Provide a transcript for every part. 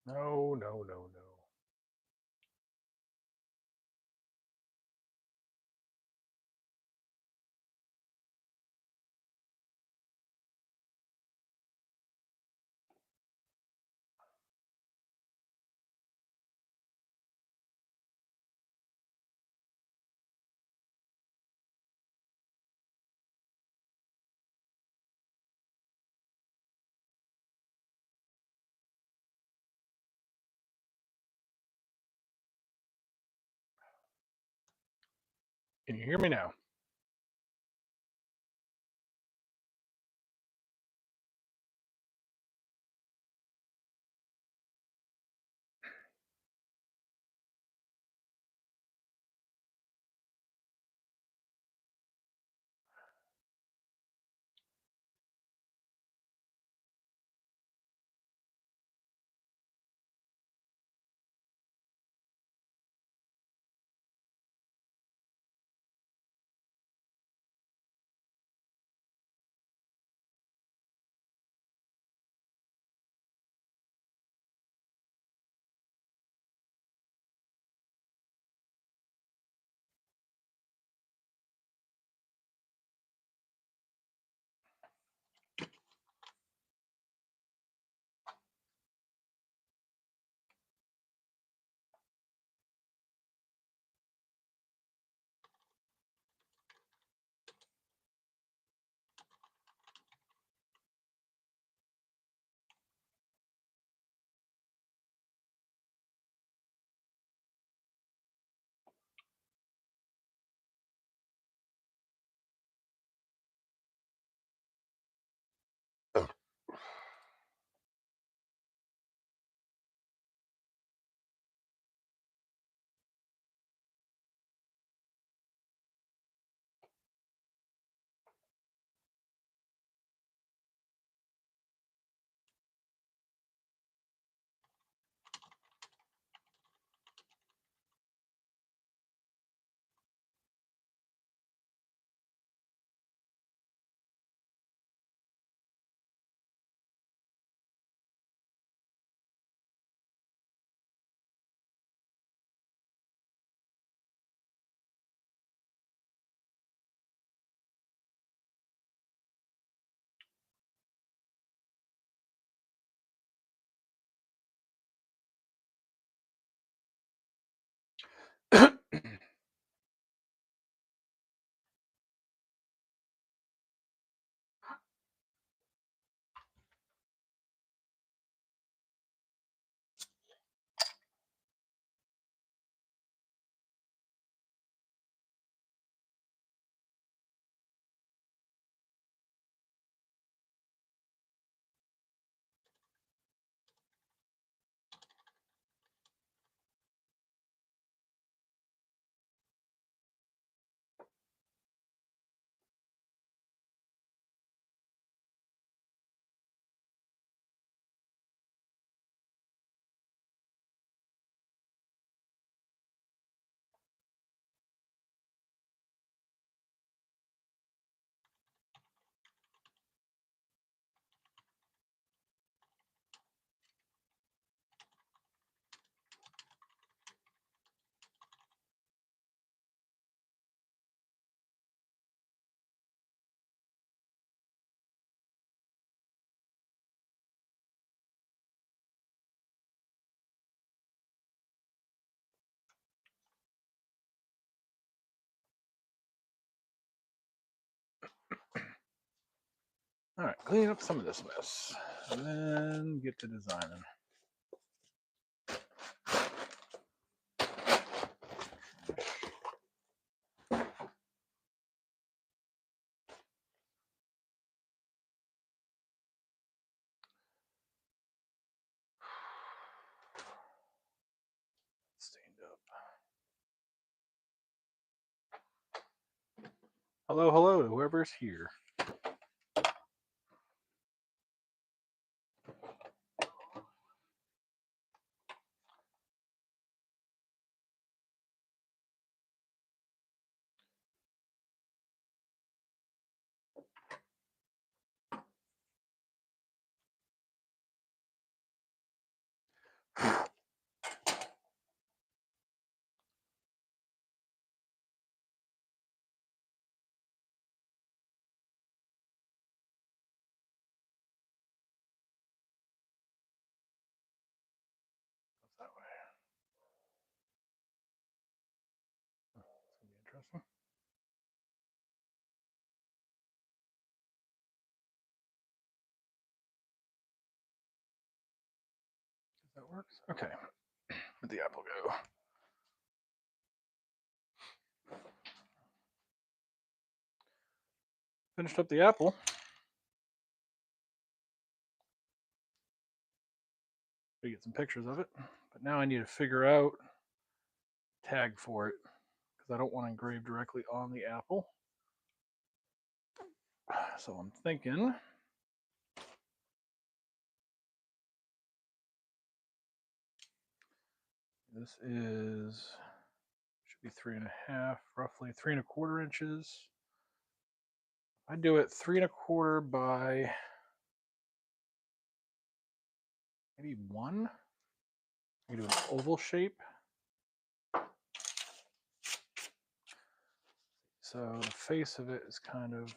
No, no, no, no. Can you hear me now? All right, clean up some of this mess, and then get to designing. Stained up. Hello, hello, whoever's here. That works. Okay. Where'd the apple go? Finished up the apple. To get some pictures of it, but now I need to figure out tag for it because I don't want to engrave directly on the apple. So I'm thinking this should be 3.5, roughly 3.25 inches. I do it 3.25 by maybe 1. I can do an oval shape. So the face of it is kind of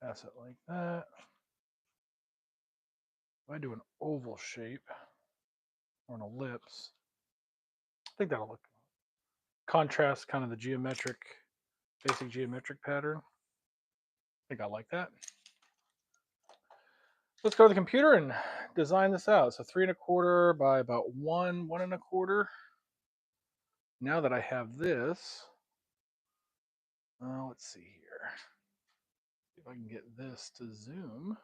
pass it like that. If I do an oval shape or an ellipse, I think that'll look contrast kind of the basic geometric pattern. I think I like that. Let's go to the computer and design this out. So 3.25 by about 1.25. Now that I have this, let's see here. See if I can get this to zoom.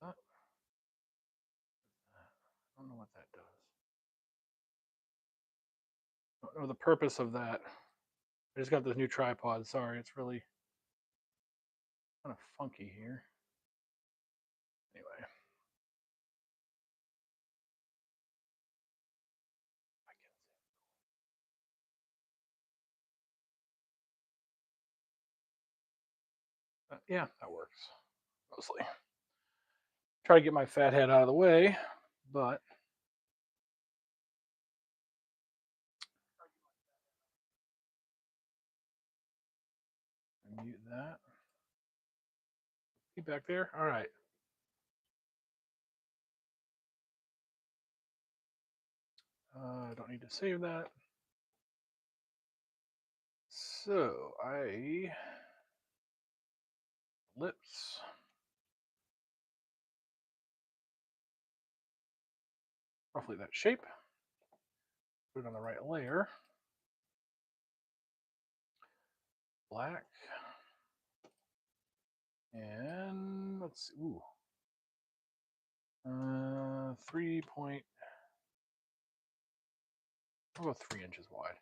I don't know what that does. I don't know the purpose of that. I just got this new tripod. Sorry, it's really kind of funky here. Anyway. Yeah, that works mostly. Try to get my fat head out of the way, but mute that. Keep back there. All right. I don't need to save that. So lips. Roughly that shape. Put it on the right layer. Black. And let's see. Ooh. 3 I'll go 3 inches wide.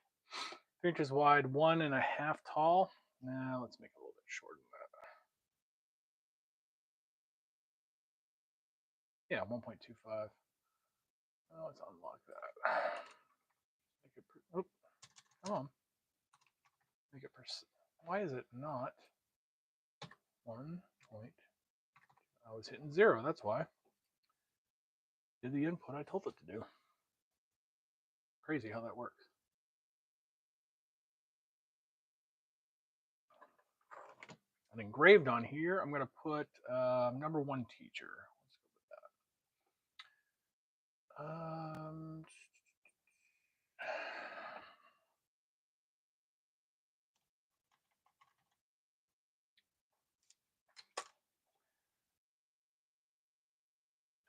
3 inches wide, 1.5 tall. Now let's make it a little bit shorter than that. Yeah, 1.25. Oh, let's unlock that. Make it. Oh, come on. Make it Why is it not 1 point? I was hitting 0. That's why. Did the input I told it to do. Crazy how that works. And engraved on here, I'm going to put number 1 teacher. Let's go with that.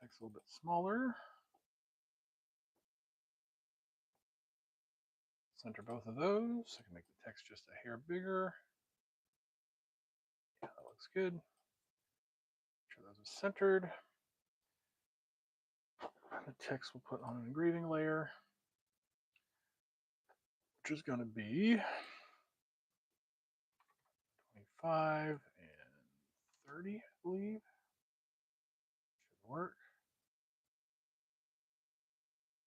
Text a little bit smaller. Center both of those. I can make the text just a hair bigger. Yeah, that looks good. Make sure those are centered. The text we'll put on an engraving layer, which is going to be 25 and 30, I believe. Should work.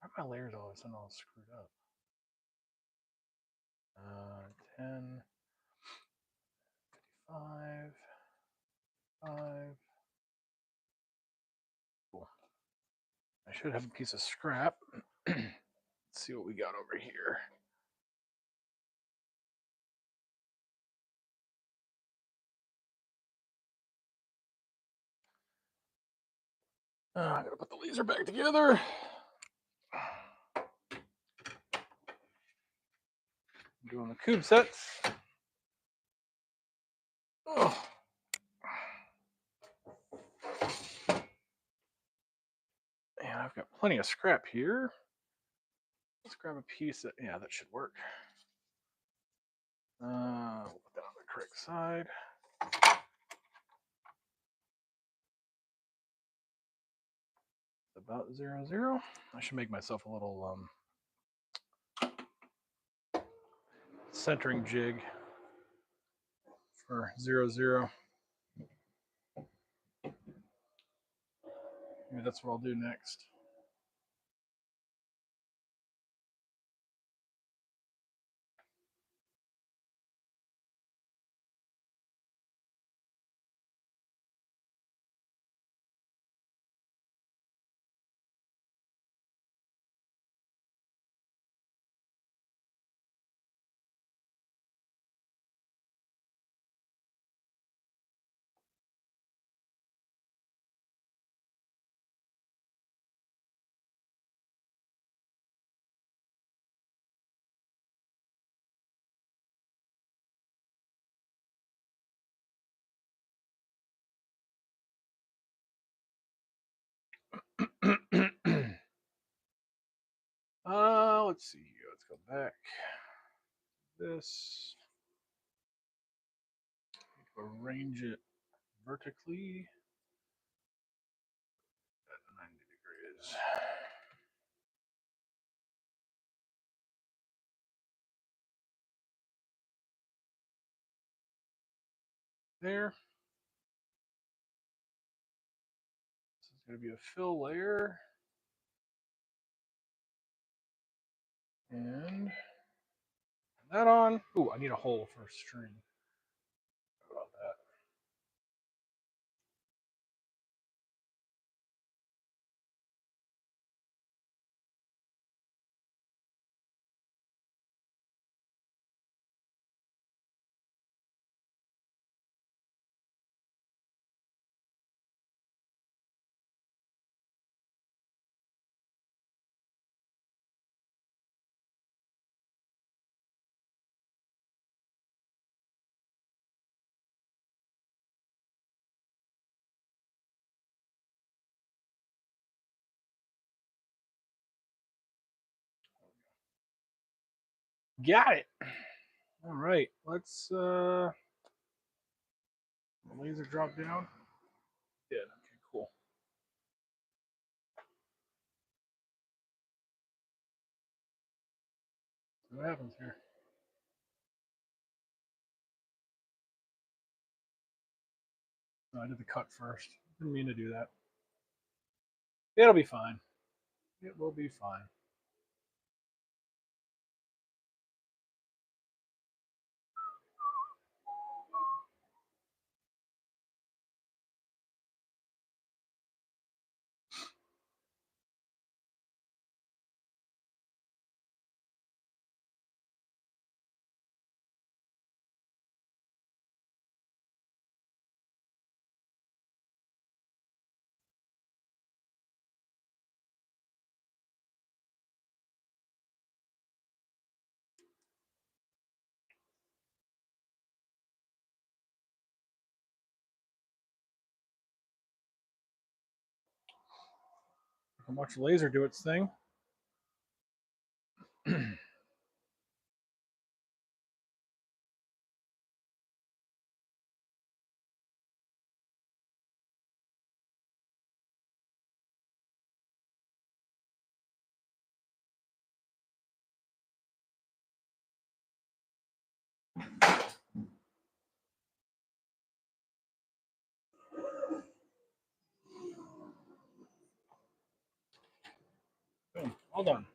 Why are my layers all of a sudden all screwed up? 10, 55, 5. Cool. I should have a piece of scrap. Let's see what we got over here. I gotta put the laser back together. I'm doing the cube sets. plenty of scrap here. Let's grab a piece that, yeah, that should work. We'll put that on the correct side. About 0, 0. I should make myself a little centering jig for 0, 0. Maybe that's what I'll do next. Let's see. Let's go back. This. Arrange it vertically at 90 degrees. There. This is going to be a fill layer. And that on. Ooh, I need a hole for a string. How about that? Got it. All right, let's laser drop down. Yeah, okay, cool. See what happens here. No, I did the cut first. Didn't mean to do that. It'll be fine. It will be fine. I can watch the laser do its thing. Boom, all done.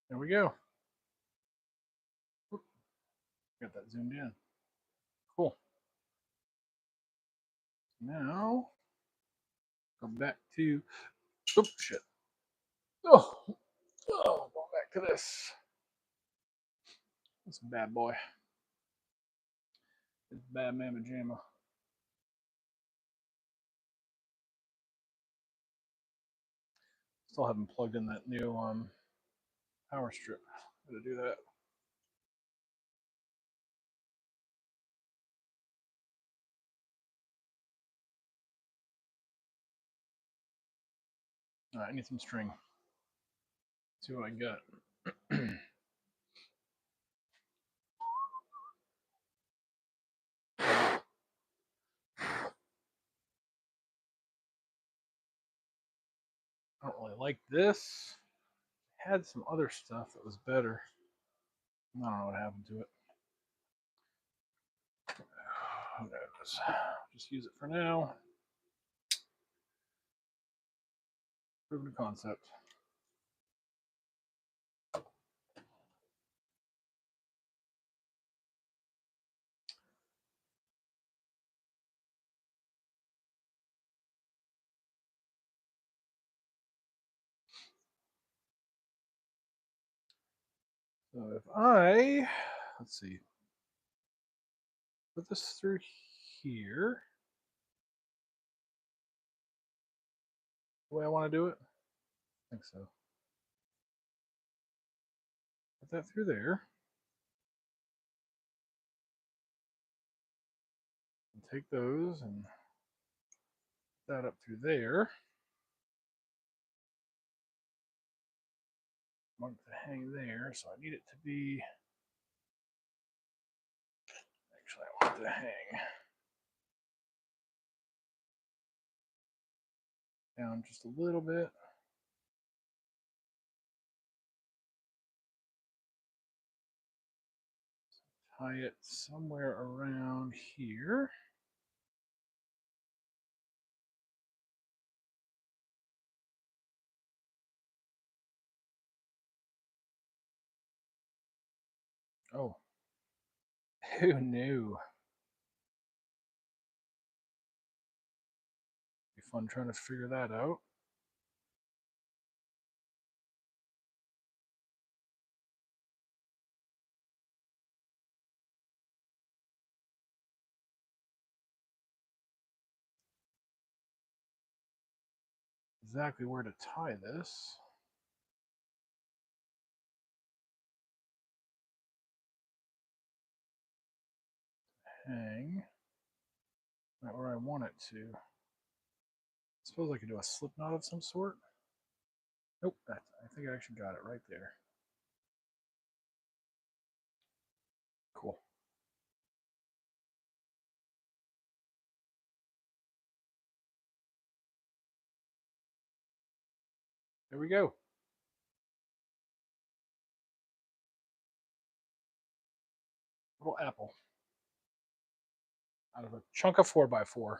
There we go. Got that zoomed in. Cool. Now, go back to, oops, shit. Oh, going back to this. This bad boy. This bad mamma jamma. Still haven't plugged in that new power strip. Gotta do that. I need some string. Let's see what I got. I don't really like this. Had some other stuff that was better. I don't know what happened to it. Who knows? Just use it for now. Prove the concept. So if let's see, put this through here, the way I want to do it, I think so. Put that through there. And take those and put that up through there. I want it to hang there, so I need it to be, actually I want it to hang down just a little bit. Tie it somewhere around here. Oh, who knew? Be fun trying to figure that out. Exactly where to tie this. Hang right where I want it to. I suppose I could do a slip knot of some sort. Nope, I think I actually got it right there. Cool. There we go. Little apple out of a chunk of 4x4.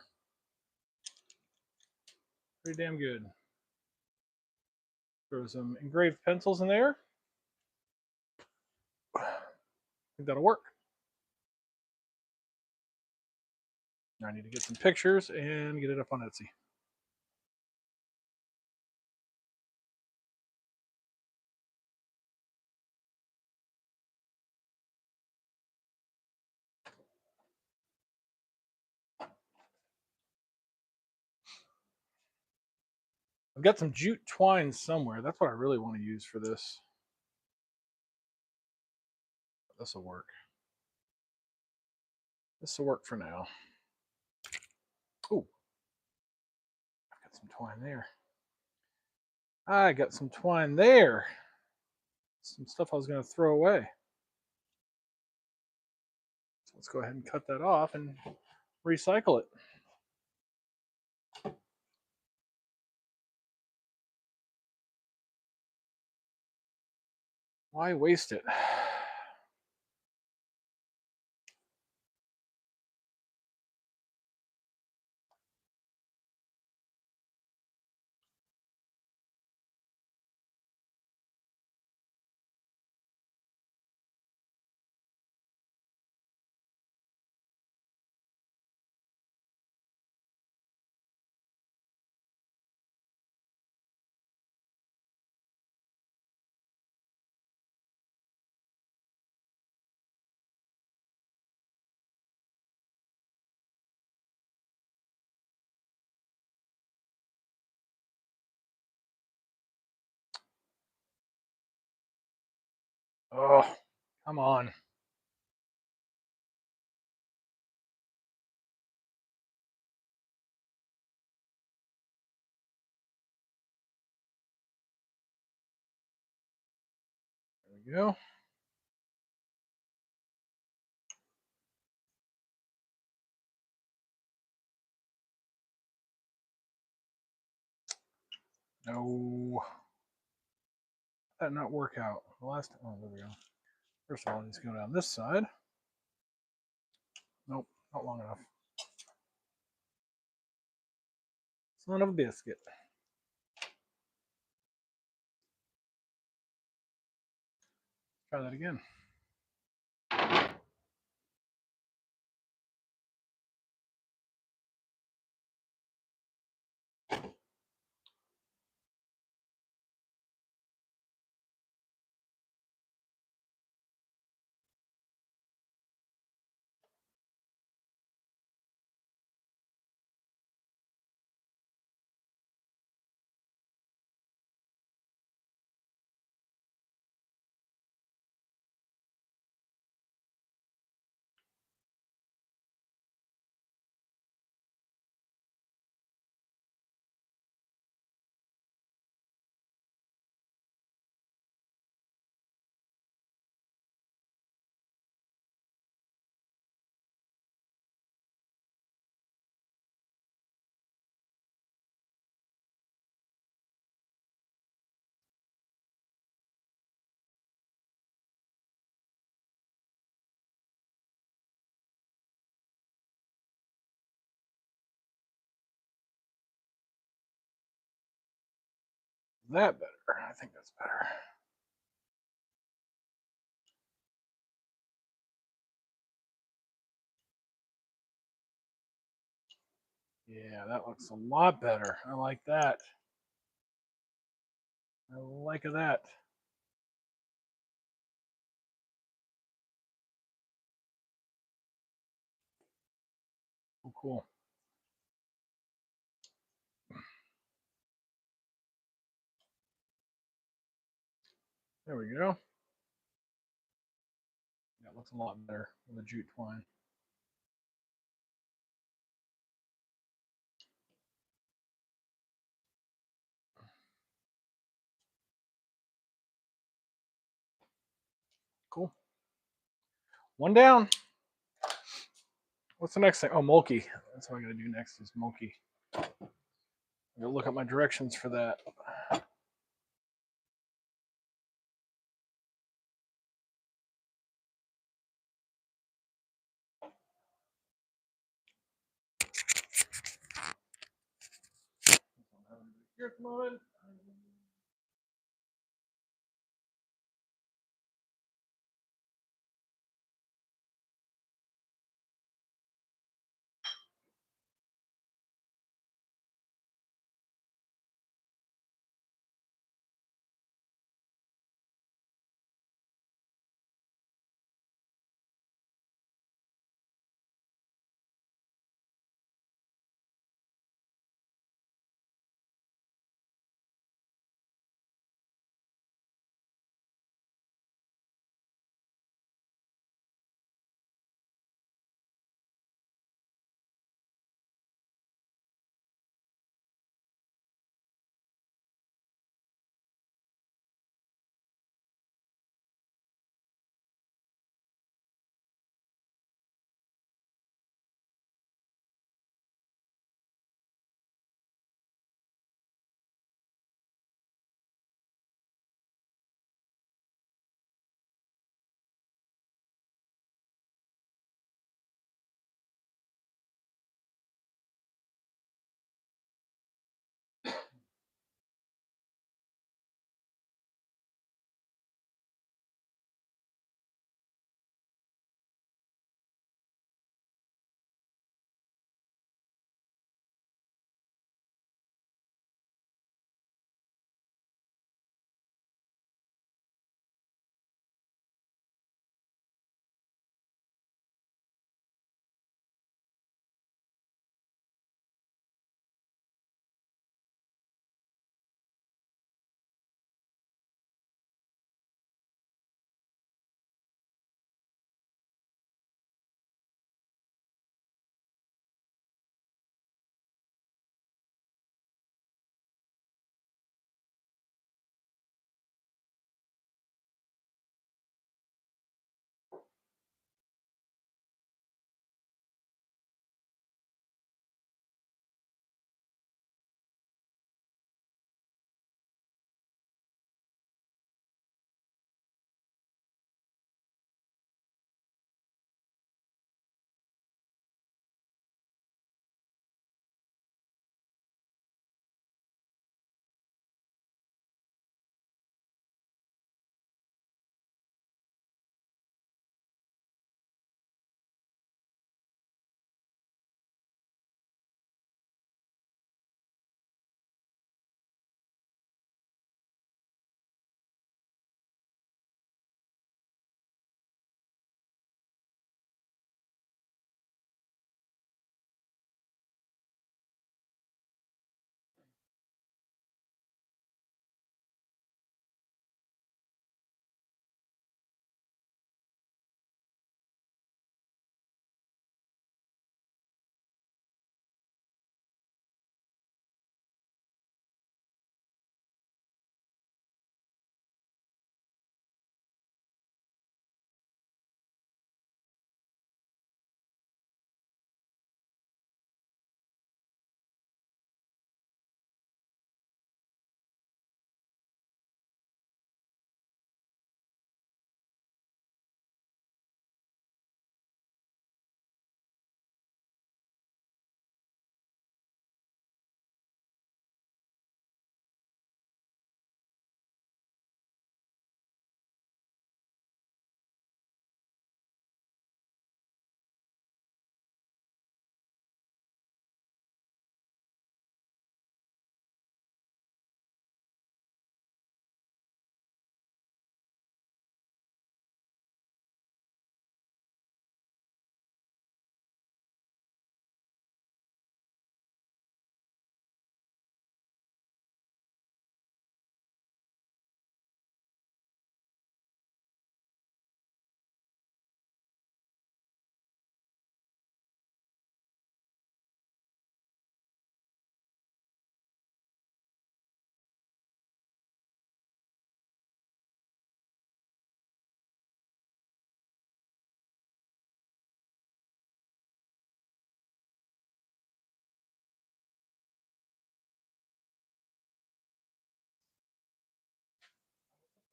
Pretty damn good. Throw some engraved pencils in there. I think that'll work. Now I need to get some pictures and get it up on Etsy. I've got some jute twine somewhere. That's what I really want to use for this. This will work. This will work for now. Oh, I've got some twine there. I got some twine there. Some stuff I was going to throw away. So let's go ahead and cut that off and recycle it. Why waste it? Oh, come on. we go. No. That not work out. The last, oh, there we go. First of all, let's go down this side. Nope, not long enough. Son of a biscuit. Try that again. That better? I think that's better. Yeah, that looks a lot better. I like that. I like that. Oh, cool. There we go. That looks a lot better with the jute twine. Cool. One down. What's the next thing? Oh, Molkky. That's what I gotta do next is Molkky. I'm gonna look at my directions for that. Here, come on.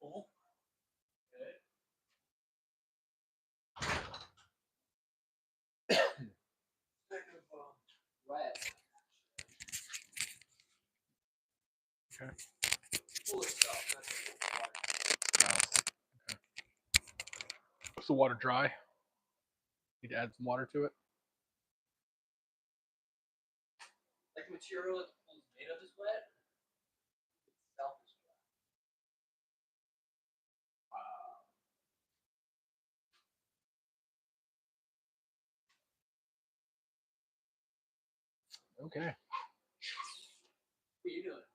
Okay. Is the water dry? Need to add some water to it. Like the material that the pool is made of is wet. Itself is dry. Okay. What are you doing?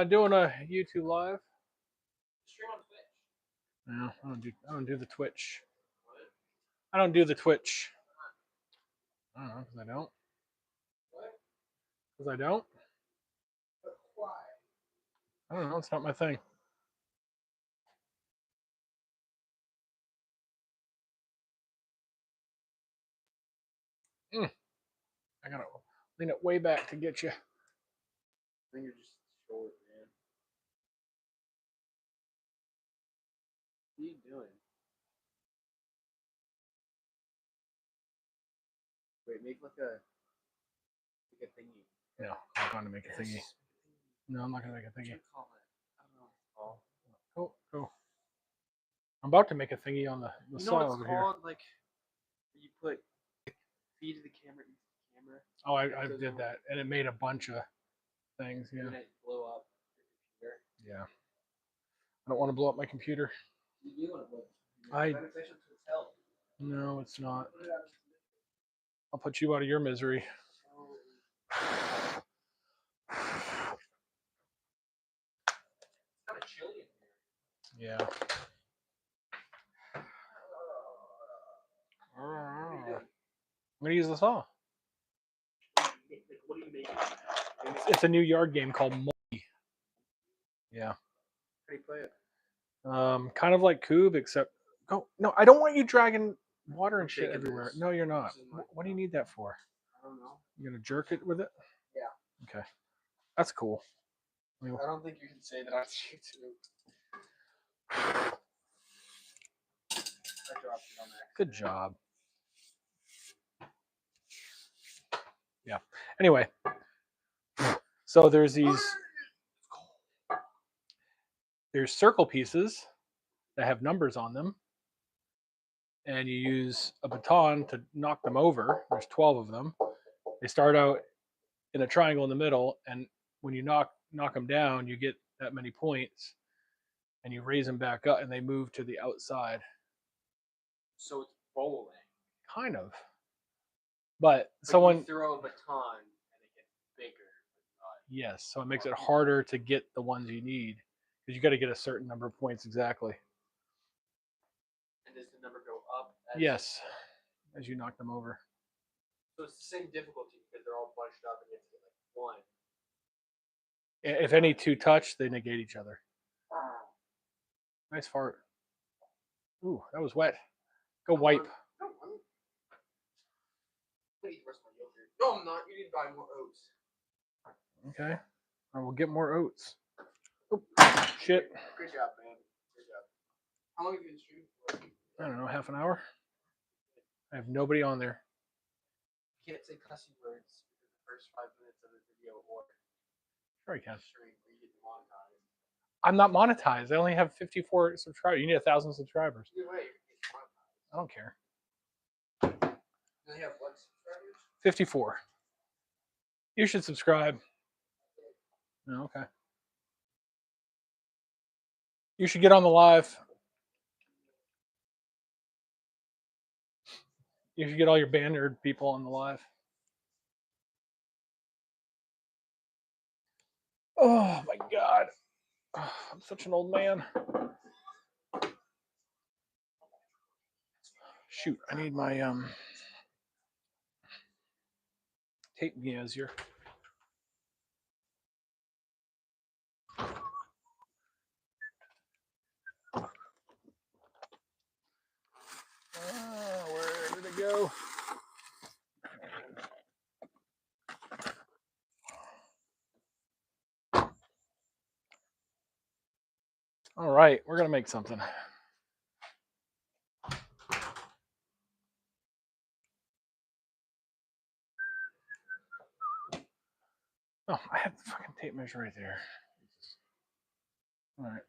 Doing a YouTube live. Stream on Twitch. No, I don't do the Twitch. What? I don't do the Twitch. I don't know, because I don't. What? Because I don't. But why? I don't know. It's not my thing. I gotta lean it way back to get you. I think you're just short, man. What are you doing? Wait, make like a thingy. No, I'm not going to make a thingy. No, I'm not going to make a thingy. Call it. I don't know what it's called. Go. I'm about to make a thingy on the You know saw what it's over called? Like you put feed of the camera into the camera. here. Oh, I did that, and it made a bunch of things. Yeah. And it blew up your computer. Yeah. I don't want to blow up my computer. You do want to blow up your computer. Beneficial to its health. No, it's not. I'll put you out of your misery. It's kind of chilly in here. Yeah. I'm gonna use the saw. What are you making? It's a new yard game called Molkky. Yeah. How do you play it? Kind of like Cube, except no, I don't want you dragging water and shit taking everywhere. this. No, you're not. This is my- What do you need that for? I don't know. You gonna jerk it with it? Yeah. Okay. That's cool. I don't think you can say that on YouTube. I dropped it on accident. Good job. Yeah. Anyway, so there's circle pieces that have numbers on them, and you use a baton to knock them over. There's 12 of them. They start out in a triangle in the middle, and when you knock them down, you get that many points, and you raise them back up, and they move to the outside. So it's bowling. Kind of. But you someone throw a baton and it gets bigger. yes, so it makes it harder to get the ones you need because you got to get a certain number of points exactly. And does the number go up? Yes, as you knock them over. So it's the same difficulty because they're all bunched up and you have to get like one. If any two touch, they negate each other. Nice fart. Ooh, that was wet. Go wipe. No, I'm gonna eat the rest of my yogurt. No, I'm not. You need to buy more oats. Okay. I will get more oats. Oh, shit. Good job, man. Good job. How long have you been streaming for? I don't know, half an hour? I have nobody on there. You can't say cussing words in the first 5 minutes of the video or Sure, I can. stream where you get demonetized. I'm not monetized. I only have 54 subscribers. You need 1,000 subscribers. Either way, you're getting demonetized. I don't care. You only have what subscribers? 54. You should subscribe. Oh, okay. You should get on the live. You should get all your Bannerd people on the live. Oh my god. I'm such an old man. Shoot, I need my tape measure. Where did it go? All right, we're gonna make something. Oh, I had the fucking tape measure right there. All right.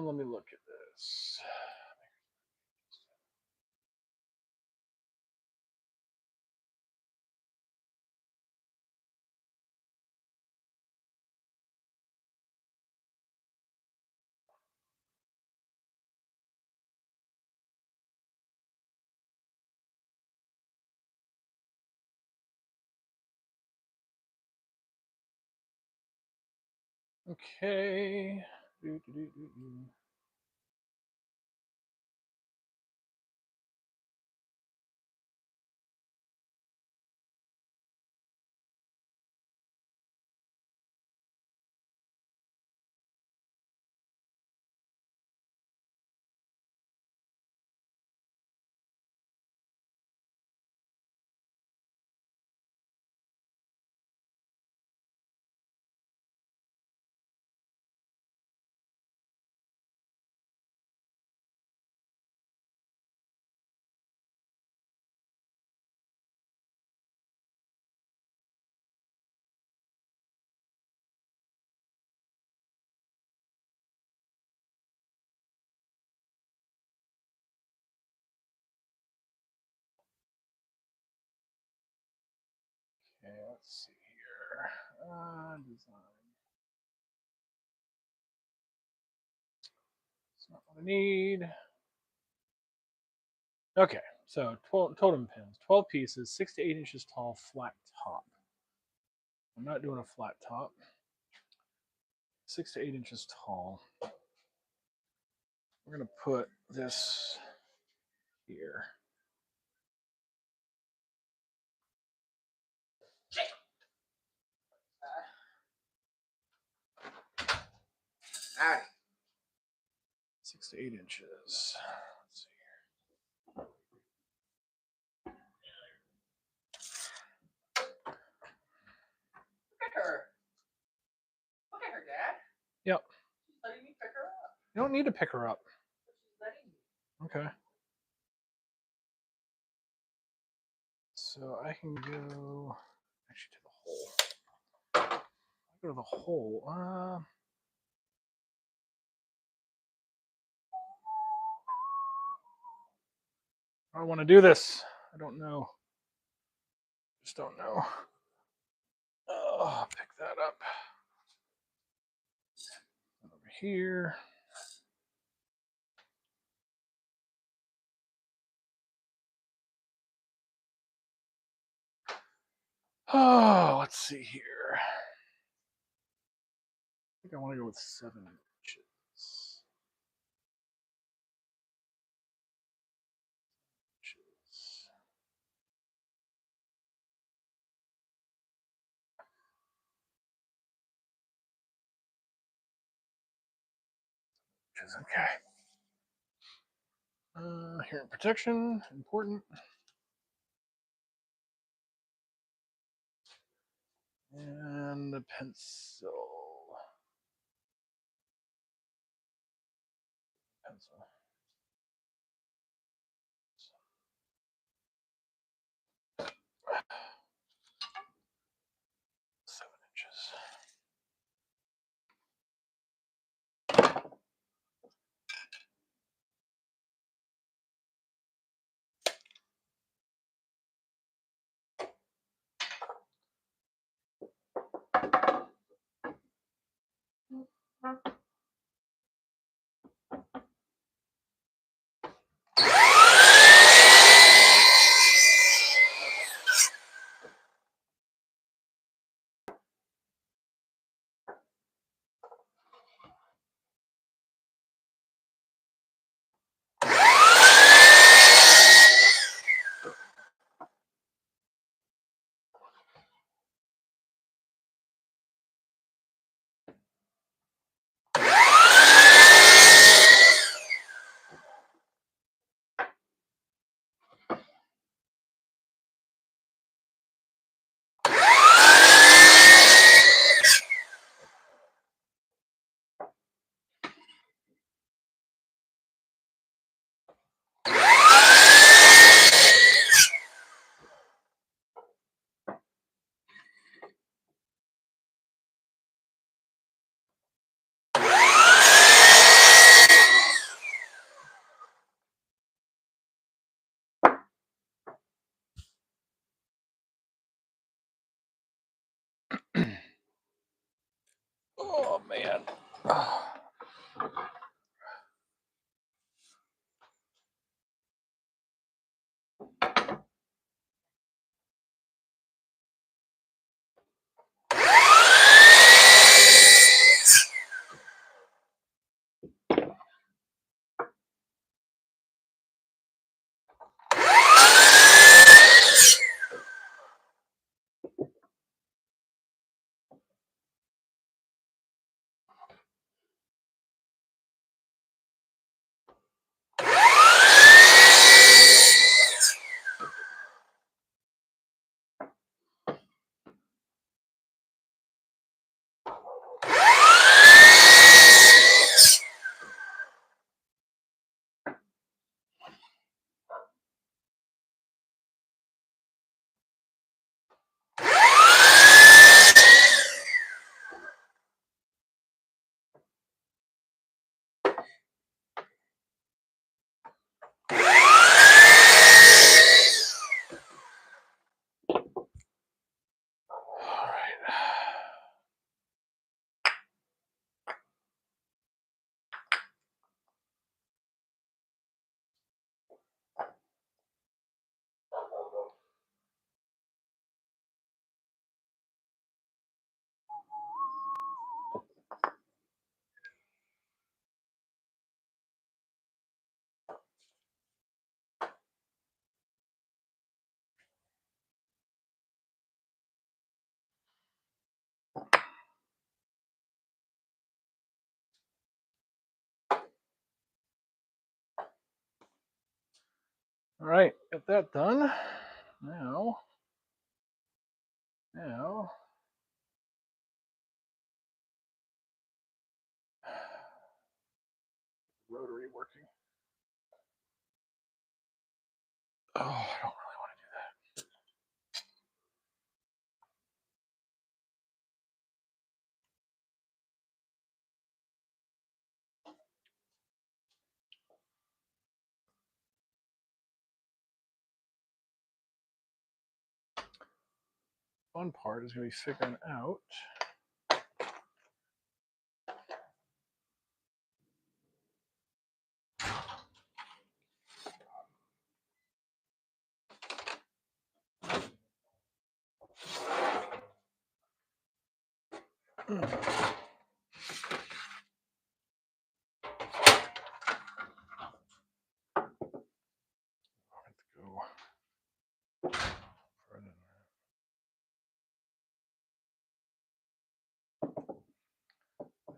Let me look at this. Okay. Okay, let's see here. Design. That's not what I need. Okay, so 12 totem pins, 12 pieces, 6 to 8 inches tall, flat top. I'm not doing a flat top. 6 to 8 inches tall. We're gonna put this here. Howdy. 6 to 8 inches. Let's see here. Look at her. Look at her, Dad. Yep. She's letting me pick her up. You don't need to pick her up. But she's letting me. Okay. So I can go actually to the hole. I go to the hole. I want to do this. I don't know. Just don't know. Oh, pick that up. And over here. Oh, let's see here. I think I want to go with 7 inches. Which is okay. Hearing protection, important. And the pencil. Pencil. 7 inches. All right, got that done. Now, rotary working. Oh, I don't really want to do that. Fun part is going to be figuring out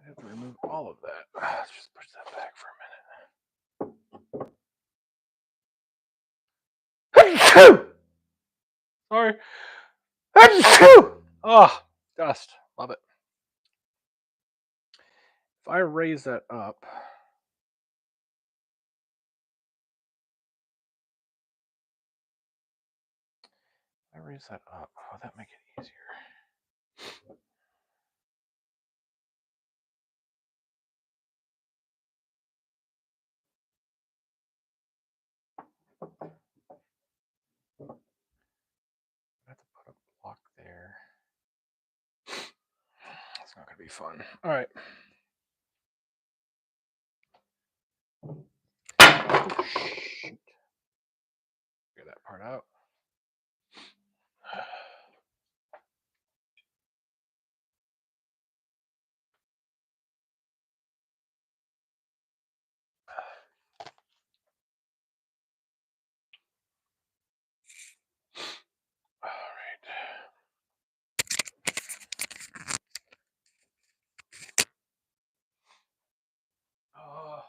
I have to remove all of that. Let's just push that back for a minute. Sorry. Oh, dust. Love it. If I raise that up, how would that make it easier? I have to put a block there. It's not going to be fun. All right. Figure that part out. All right. Oh.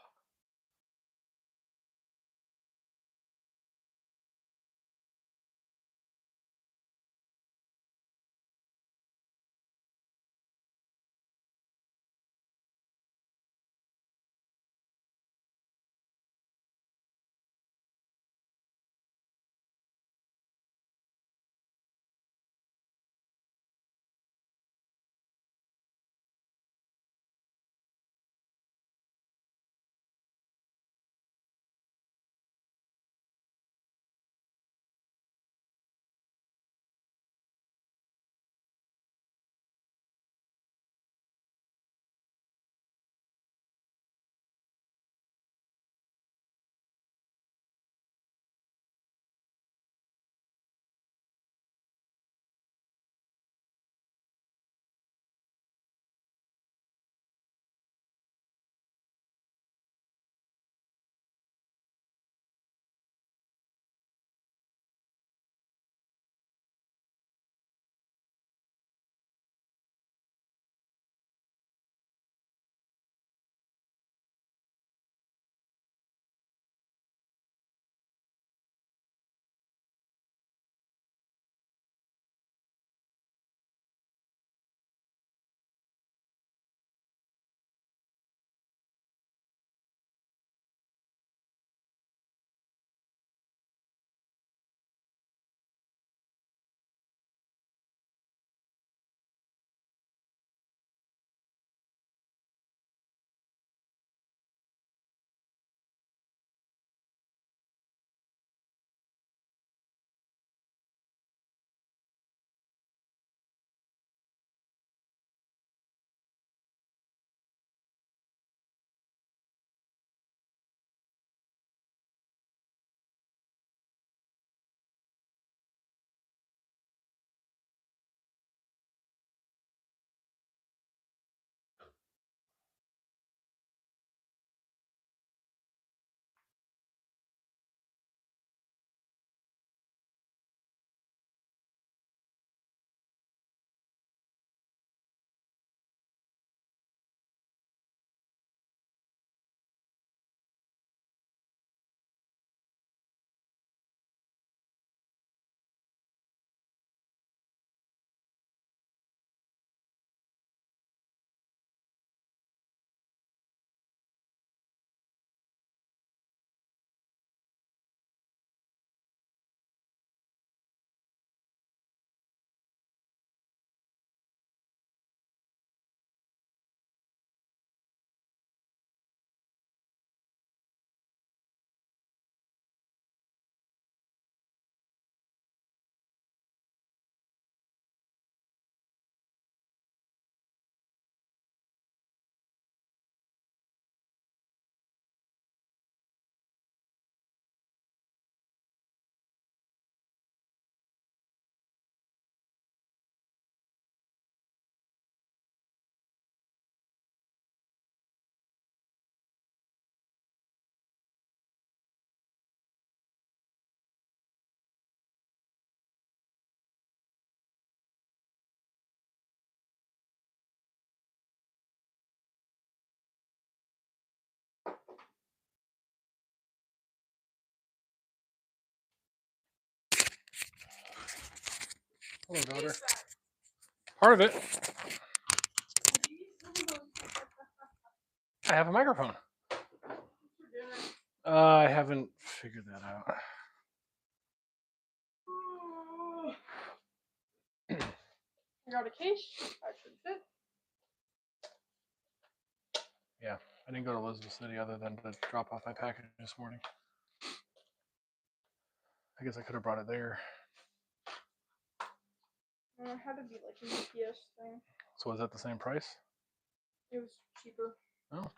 Hello, daughter. Part of it, I have a microphone. I haven't figured that out. I got a case. That should fit. Yeah, I didn't go to Elizabeth City other than to drop off my package this morning. I guess I could have brought it there. It had to be like a UPS thing. So was that the same price? It was cheaper. Oh.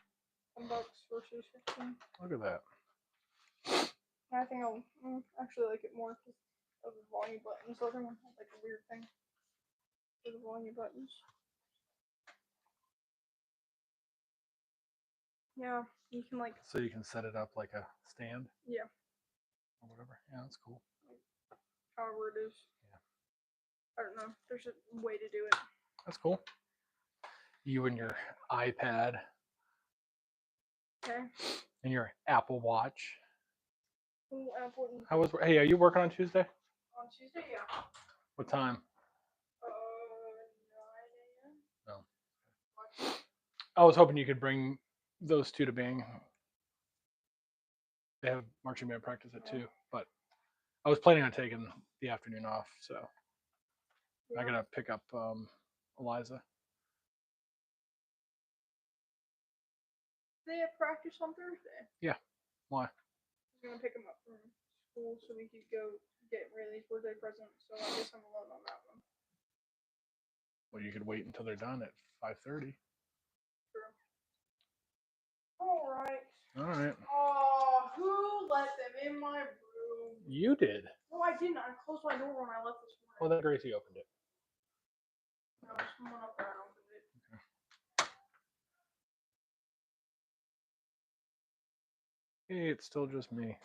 $10 versus 15. Look at that. I think I'll actually like it more because of the volume buttons. The other one had like a weird thing for the volume buttons. Yeah, you can like. So you can set it up like a stand? Yeah. Or whatever. Yeah, that's cool. However it is. Yeah. I don't know. There's a way to do it. That's cool. You and your iPad. Okay. And your Apple Watch. Ooh, Apple. Hey, are you working on Tuesday? On Tuesday, yeah. What time? 9 a.m. No. I was hoping you could bring those two to Bing. They have marching band practice at 2, but I was planning on taking the afternoon off, so Yeah. I'm gonna pick up Eliza. They have practice on Thursday. Yeah. Why? I was gonna pick them up from school so we could go get Rayleigh's birthday present. So I guess I'm alone on that one. Well, you could wait until they're done at 5:30. True. All right. All right. Oh, who let them in my room? You did. No, I didn't. I closed my door when I left this morning. Well, then Gracie opened it. No, someone up there opened it. Hey, it's still just me.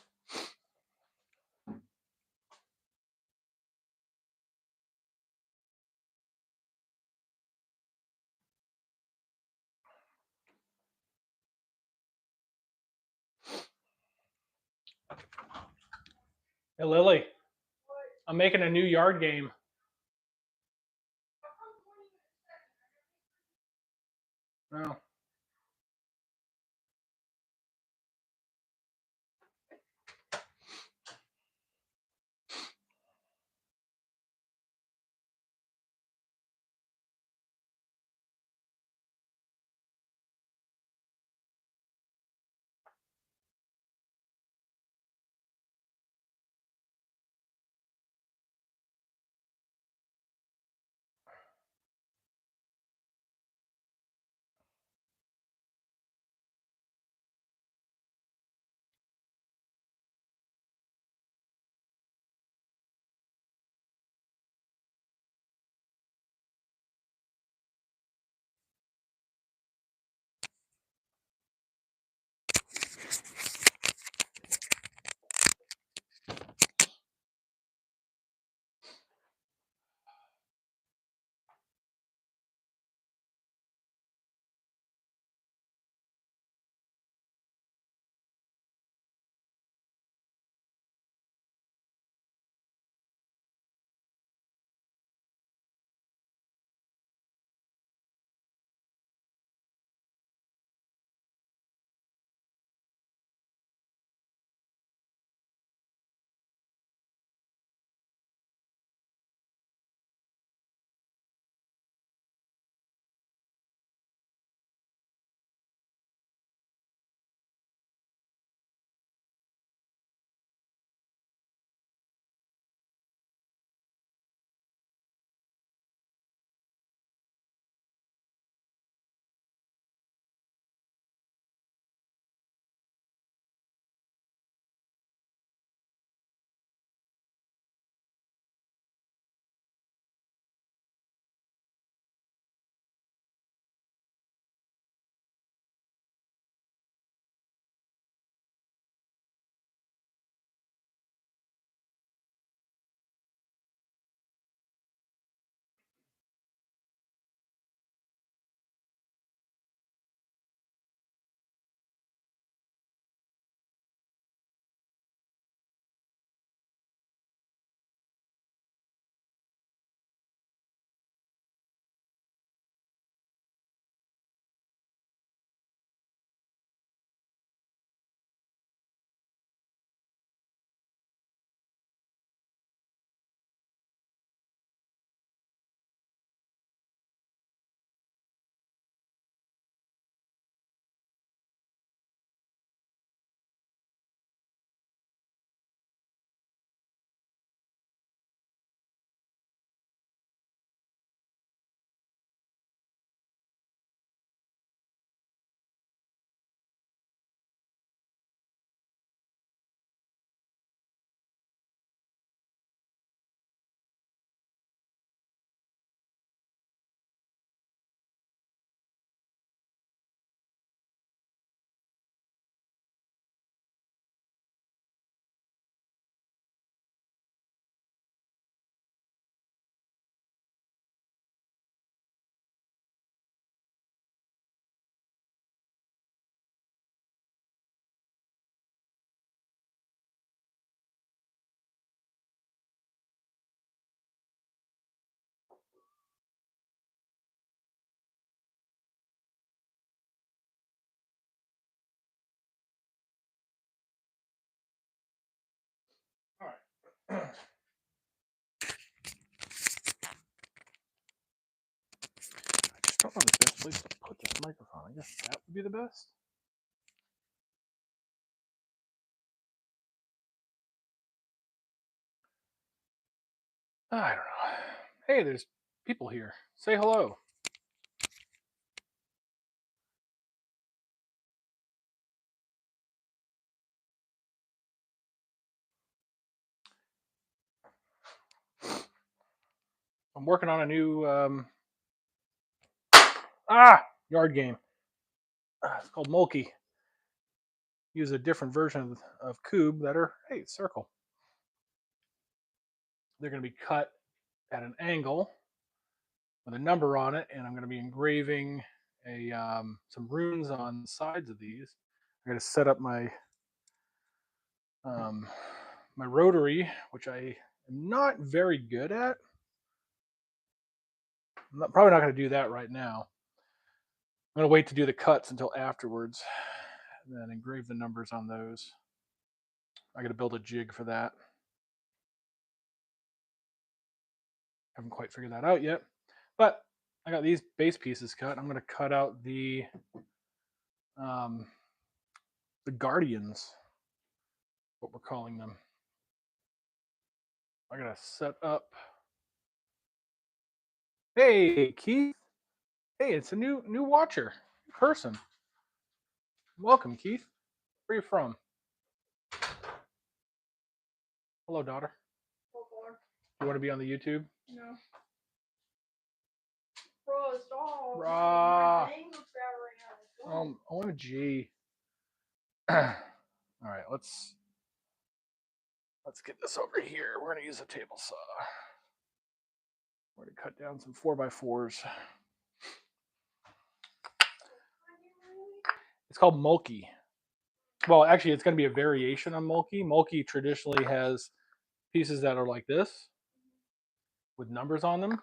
Hey, Lily. I'm making a new yard game. No. just don't know the best place to put this microphone. I guess that would be the best. I don't know. Hey, there's people here. Say hello. I'm working on a new yard game. It's called Molkky. Use a different version of cube that are, hey, circle. They're going to be cut at an angle with a number on it, and I'm going to be engraving some runes on the sides of these. I'm going to set up my my rotary, which I am not very good at. Probably not going to do that right now. I'm going to wait to do the cuts until afterwards, and then engrave the numbers on those. I got to build a jig for that. Haven't quite figured that out yet, but I got these base pieces cut. I'm going to cut out the guardians, what we're calling them. I got to set up. Hey, Keith. Hey, it's a new watcher person. Welcome, Keith. Where are you from? Hello, daughter. You want to be on the YouTube? No. Bro, stop. Rah. My thing looks bad right now. OMG. All right, let's get this over here. We're gonna use a table saw. We're gonna cut down some 4x4s. It's called Molkky. Well, actually, it's going to be a variation on Molkky. Molkky traditionally has pieces that are like this with numbers on them,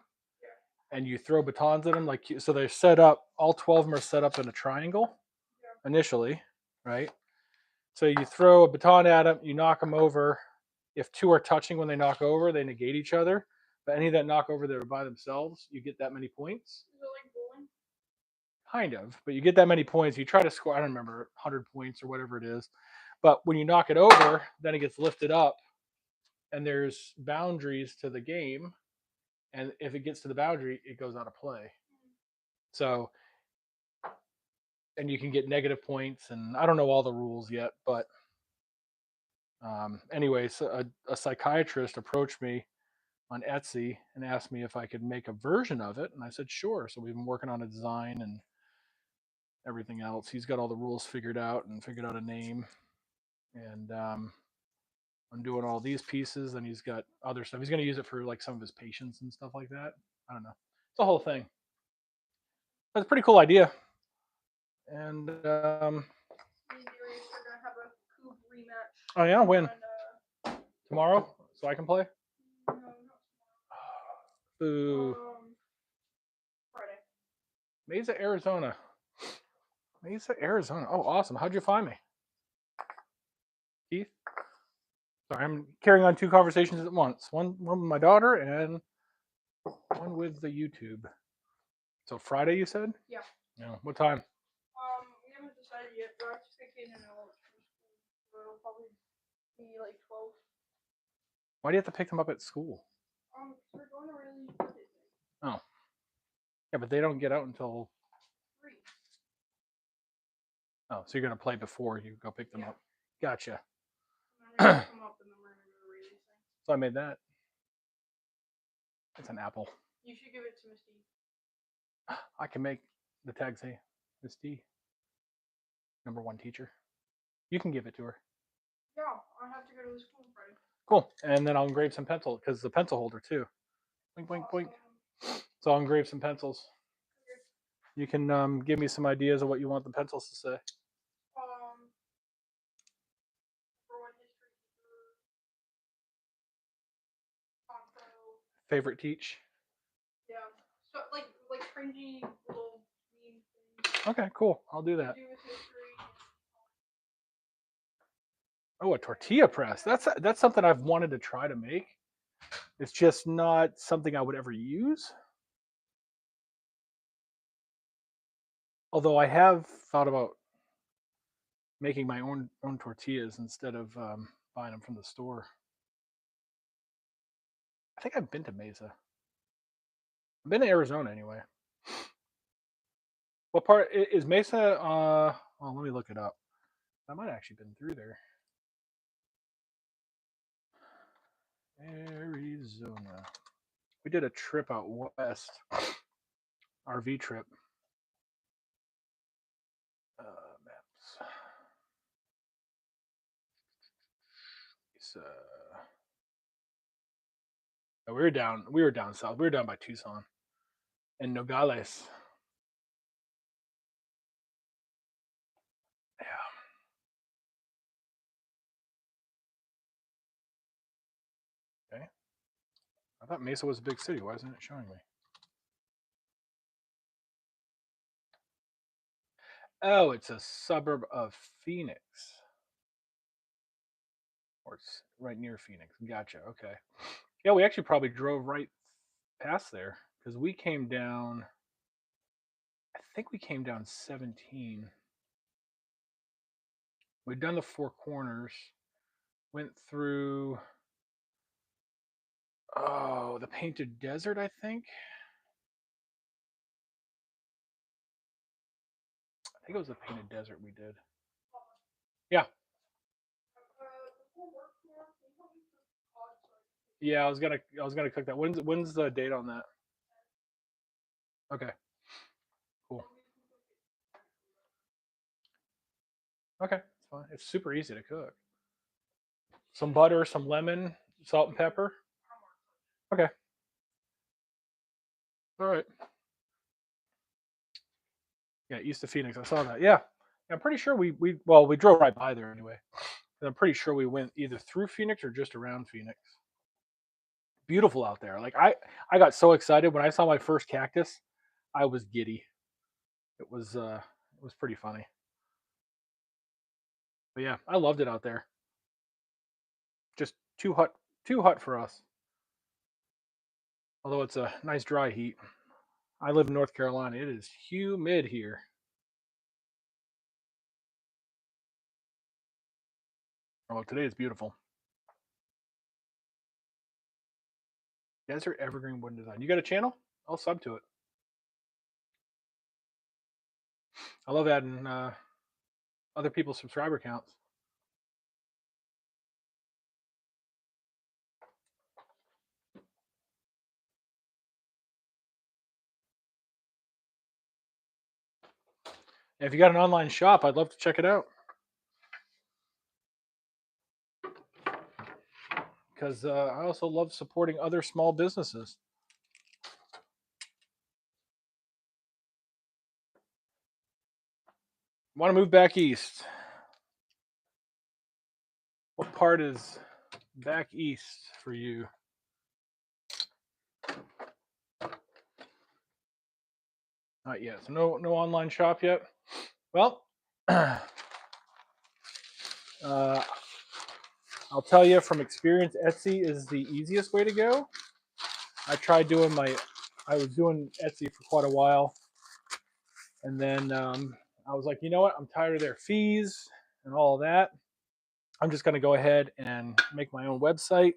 and you throw batons at them. So they're set up. All 12 of them are set up in a triangle initially, right? So you throw a baton at them, you knock them over. If two are touching when they knock over, they negate each other. But any that knock over that are by themselves, you get that many points. Is it like bowling? Kind of, but you get that many points. You try to score, I don't remember, 100 points or whatever it is. But when you knock it over, then it gets lifted up, and there's boundaries to the game. And if it gets to the boundary, it goes out of play. So, and you can get negative points, and I don't know all the rules yet, but anyway, so a psychiatrist approached me on Etsy and asked me if I could make a version of it, and I said sure. So we've been working on a design and everything else. He's got all the rules figured out and figured out a name, and I'm doing all these pieces, and he's got other stuff. He's going to use it for like some of his patients and stuff like that. I don't know. It's a whole thing. That's a pretty cool idea. And Me and Darius are gonna have a cube rematch. oh yeah, when? On, Tomorrow, so I can play. no, not Boo. tomorrow. Friday. Mesa, Arizona. Mesa, Arizona. Oh, awesome. How'd you find me? Keith? Sorry, I'm carrying on two conversations at once. One with my daughter and one with the YouTube. So Friday, you said? Yeah. Yeah. What time? We haven't decided yet, but I just got Kaden and Alex from school, so it'll probably be like 12. Why do you have to pick them up at school? We're going to really birthday thing. Oh. Yeah, but they don't get out until 3. oh, so you're gonna play before you go pick them Yeah. up. Gotcha. And then come up and then we're gonna go to Rayleigh's thing. So I made that. It's an apple. You should give it to Misty. I can make the tag say Miss D, #1 teacher. You can give it to her. Yeah, I have to go to the school on Friday. Cool. And then I'll engrave some pencil because the pencil holder too. Boink, boink, boink. So I'll engrave some pencils. You can give me some ideas of what you want the pencils to say. For what history teacher, Favorite teach. yeah. So like cringy little meme things. Okay, cool. I'll do that. To do with history. Oh, a tortilla press. That's something I've wanted to try to make. It's just not something I would ever use. Although I have thought about making my own tortillas instead of buying them from the store. I think I've been to Mesa. I've been to Arizona anyway. What part is Mesa? Oh, let me look it up. I might have actually been through there. Arizona. We did a trip out west, RV trip. Maps. So, we were down. We were down south. We were down by Tucson and Nogales. Yeah. Okay. I thought Mesa was a big city. Why isn't it showing me? Oh, it's a suburb of Phoenix. Or it's right near Phoenix. Gotcha. Okay. Yeah, we actually probably drove right past there because we came down. I think we came down 17. We'd done the Four Corners, went through the Painted Desert, I think. I think it was the Painted Desert we did. Yeah. Yeah, I was gonna cook that. When's the date on that? Okay. Cool. Okay, it's fine. It's super easy to cook. Some butter, some lemon, salt and pepper. Okay. All right. Yeah, east of Phoenix. I saw that. Yeah. I'm pretty sure we drove right by there anyway. And I'm pretty sure we went either through Phoenix or just around Phoenix. Beautiful out there. Like I got so excited when I saw my first cactus. I was giddy. It was pretty funny. But yeah, I loved it out there. Just too hot for us. Although it's a nice dry heat. I live in North Carolina. It is humid here. Oh, today is beautiful. Desert Evergreen Wooden Design. You got a channel? I'll sub to it. I love adding other people's subscriber counts. And if you got an online shop, I'd love to check it out. Because I also love supporting other small businesses. Want to move back east? What part is back east for you? Not yet. So no online shop yet. Well, I'll tell you from experience, Etsy is the easiest way to go. I was doing Etsy for quite a while, and then I was like, you know what? I'm tired of their fees and all of that. I'm just going to go ahead and make my own website.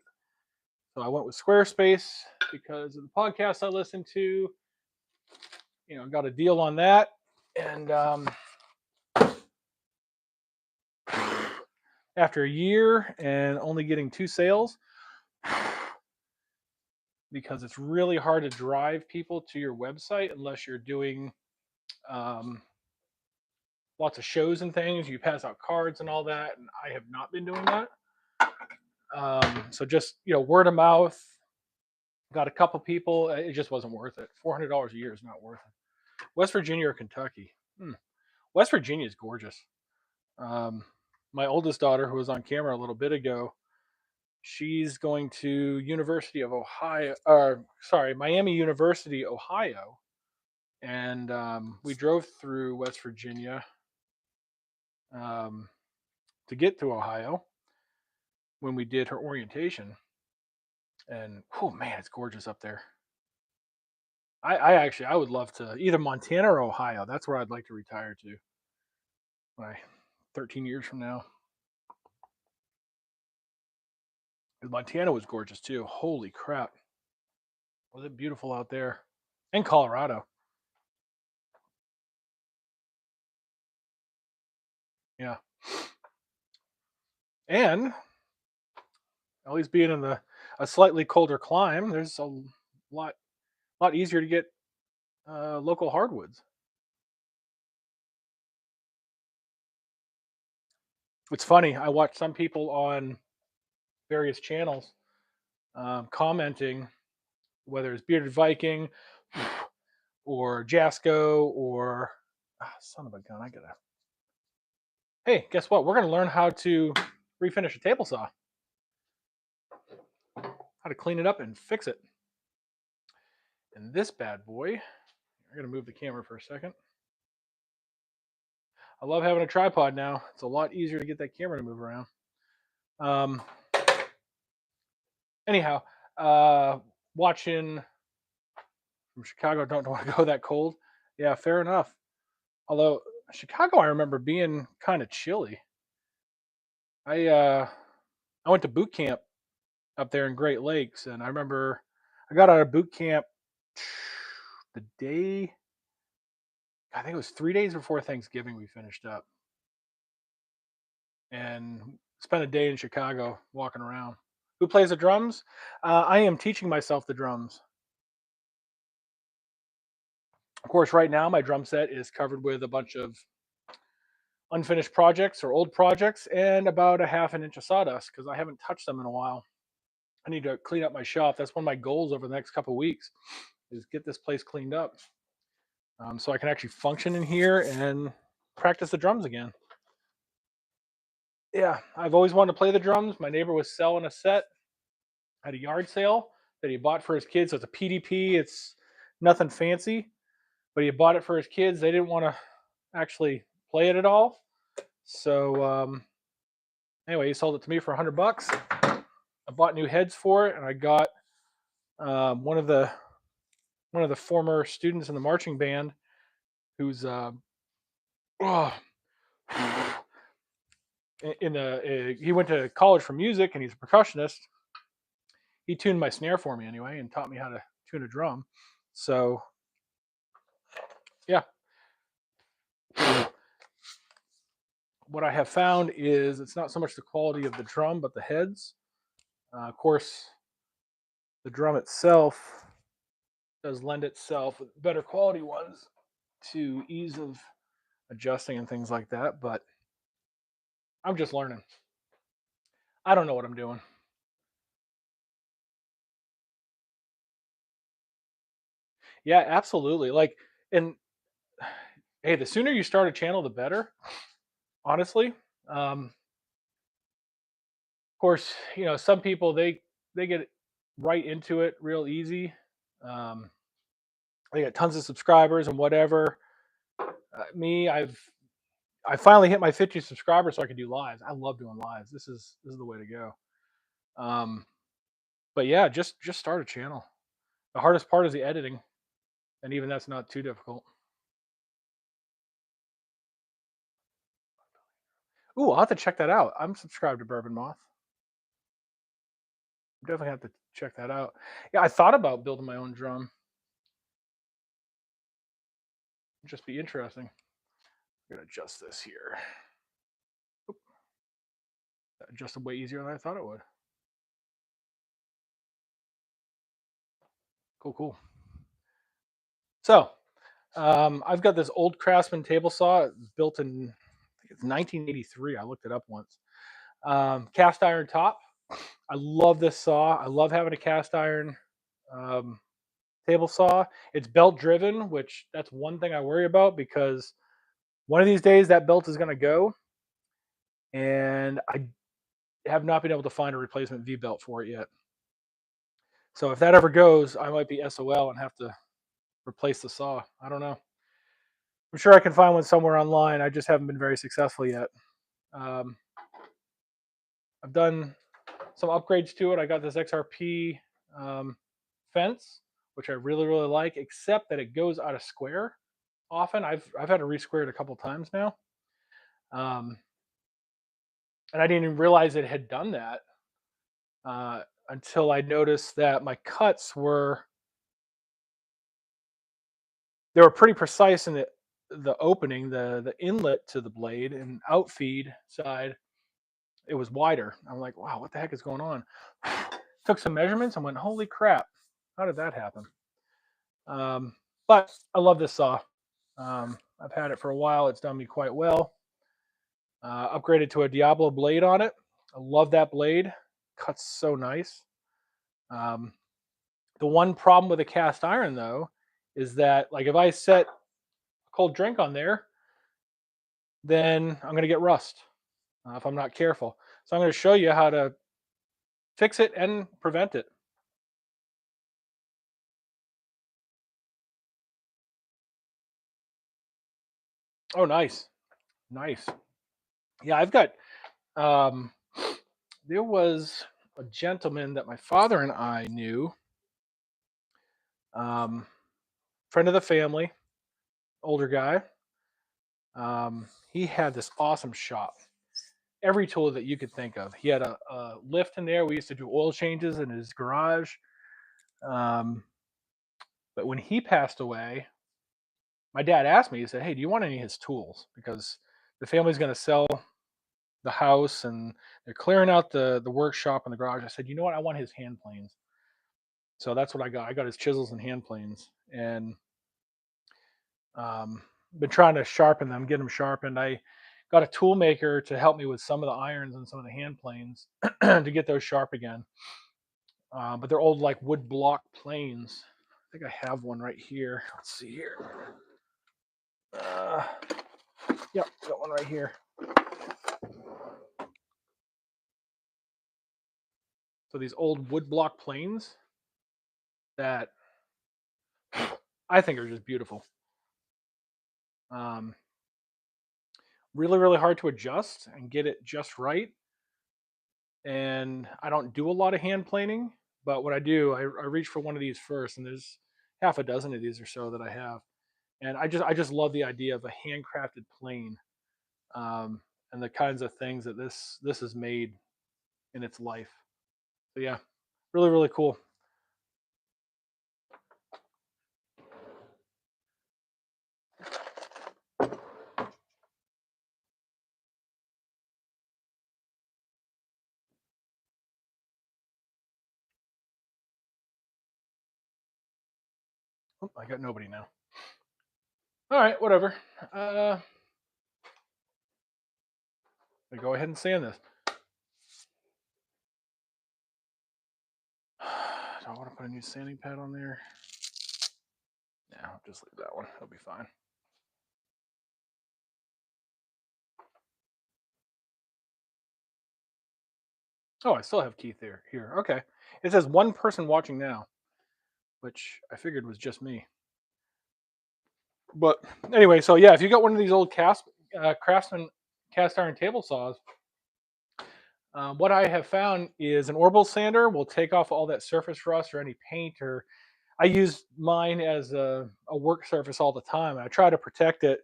So I went with Squarespace because of the podcast I listened to. Got a deal on that, and after a year and only getting 2 sales, because it's really hard to drive people to your website unless you're doing lots of shows and things. You pass out cards and all that, and I have not been doing that. So just word of mouth. Got a couple people. It just wasn't worth it. $400 a year is not worth it. West Virginia or Kentucky? West Virginia is gorgeous. My oldest daughter, who was on camera a little bit ago, she's going to Miami University, Ohio, and we drove through West Virginia to get to Ohio. when we did her orientation. And oh man, it's gorgeous up there. I would love to either Montana or Ohio. That's where I'd like to retire to. By 13 years from now. Montana was gorgeous too. Holy crap. Was it beautiful out there? And Colorado. Yeah. And at least being in a slightly colder climate, there's a lot easier to get local hardwoods. It's funny. I watch some people on various channels commenting, whether it's Bearded Viking or Jasco or son of a gun. I gotta. Hey, guess what? We're gonna learn how to refinish a table saw. How to clean it up and fix it. And this bad boy, I'm gonna move the camera for a second. I love having a tripod now. It's a lot easier to get that camera to move around. Anyhow, watching from Chicago, don't want to go that cold. Yeah, fair enough. Although Chicago, I remember being kind of chilly. I went to boot camp up there in Great Lakes, and I remember I got out of boot camp the day, I think it was 3 days before Thanksgiving. We finished up and spent a day in Chicago walking around. Who plays the drums? I am teaching myself the drums. Of course, right now my drum set is covered with a bunch of unfinished projects or old projects and about a half an inch of sawdust because I haven't touched them in a while. I need to clean up my shop. That's one of my goals over the next couple of weeks is get this place cleaned up so I can actually function in here and practice the drums again. Yeah, I've always wanted to play the drums. My neighbor was selling a set at a yard sale that he bought for his kids. So it's a PDP. It's nothing fancy, but he bought it for his kids. They didn't want to actually play it at all. So anyway, he sold it to me for $100. I bought new heads for it, and I got one of the former students in the marching band, who's he went to college for music, and he's a percussionist. He tuned my snare for me anyway, and taught me how to tune a drum. So yeah. What I have found is it's not so much the quality of the drum, but the heads. Of course, the drum itself does lend itself with better quality ones to ease of adjusting and things like that. But I'm just learning. I don't know what I'm doing. Yeah, absolutely. Like, and hey, the sooner you start a channel, the better. Honestly, of course, some people they get right into it real easy. Um, they get tons of subscribers and whatever. Me, I finally hit my 50 subscribers so I can do lives. I love doing lives. This is the way to go. But yeah, just start a channel. The hardest part is the editing, and even that's not too difficult. Ooh, I'll have to check that out. I'm subscribed to Bourbon Moth. Definitely have to check that out. Yeah, I thought about building my own drum. It'd just be interesting. I'm gonna adjust this here. Oop. That adjusted way easier than I thought it would. Cool. So, I've got this old Craftsman table saw. It's built in, I think it's 1983. I looked it up once. Cast iron top. I love this saw. I love having a cast iron table saw. It's belt driven, which that's one thing I worry about because one of these days that belt is going to go, and I have not been able to find a replacement V belt for it yet. So if that ever goes, I might be SOL and have to replace the saw. I don't know. I'm sure I can find one somewhere online. I just haven't been very successful yet. I've done some upgrades to it. I got this XRP fence, which I really, really like, except that it goes out of square often. I've had to re-square it a couple times now. And I didn't even realize it had done that until I noticed that my cuts were pretty precise in the opening, the inlet to the blade, and outfeed side it was wider. I'm like, wow, what the heck is going on? Took some measurements and went, holy crap, how did that happen? But I love this saw. I've had it for a while. It's done me quite well. Upgraded to a Diablo blade on it. I love that blade. Cuts so nice. The one problem with a cast iron, though, is that like if I set a cold drink on there, then I'm going to get rust if I'm not careful. So I'm going to show you how to fix it and prevent it. Oh, nice. Nice. Yeah, I've got, there was a gentleman that my father and I knew, friend of the family, older guy. He had this awesome shop. Every tool that you could think of. He had a lift in there. We used to do oil changes in his garage. But when he passed away, my dad asked me, he said, hey, do you want any of his tools? Because the family's going to sell the house and they're clearing out the workshop and the garage. I said, you know what? I want his hand planes. So that's what I got. I got his chisels and hand planes, and been trying to sharpen them, get them sharpened. I got a tool maker to help me with some of the irons and some of the hand planes to get those sharp again. But they're old like wood block planes. I think I have one right here. Let's see here. Yep, got one right here. So these old wood block planes that I think are just beautiful. Really, really hard to adjust and get it just right. And I don't do a lot of hand planing, but when I do, I reach for one of these first, and there's half a dozen of these or so that I have. And I just love the idea of a handcrafted plane, and the kinds of things that this has made in its life. So yeah, really, really cool. Oh, I got nobody now. All right, whatever. I go ahead and sand this. Do I want to put a new sanding pad on there? Yeah, I'll just leave that one. It'll be fine. Oh, I still have Keith there. Here, okay. It says one person watching now, which I figured was just me. But anyway, so yeah, if you got one of these old Craftsman cast iron table saws, what I have found is an orbital sander will take off all that surface rust or any paint. Or I use mine as a work surface all the time. I try to protect it.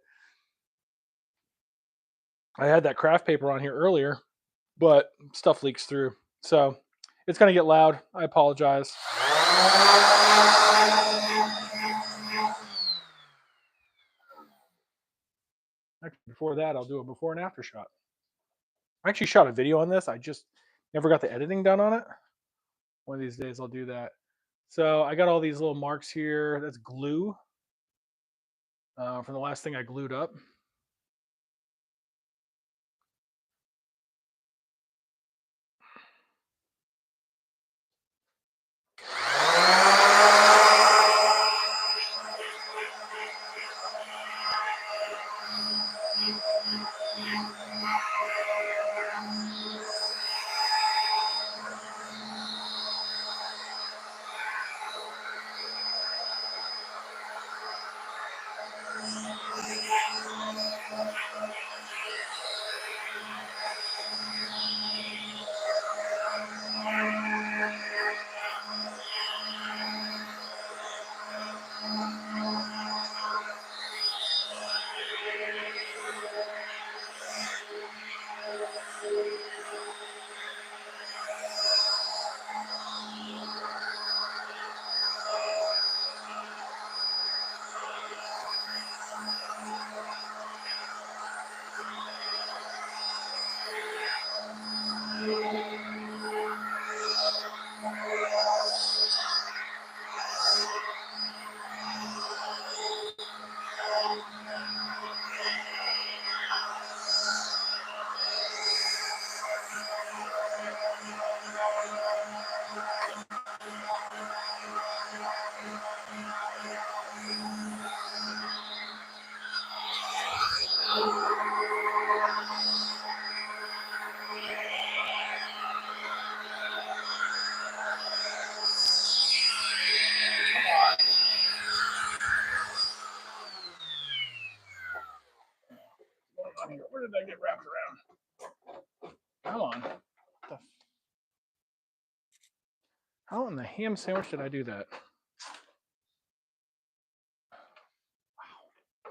I had that craft paper on here earlier, but stuff leaks through. So it's going to get loud. I apologize. Actually, before that, I'll do a before and after shot. I actually shot a video on this. I just never got the editing done on it. One of these days I'll do that. So I got all these little marks here. That's glue from the last thing I glued up. Where did I get wrapped around? Come on. How in the ham sandwich did I do that?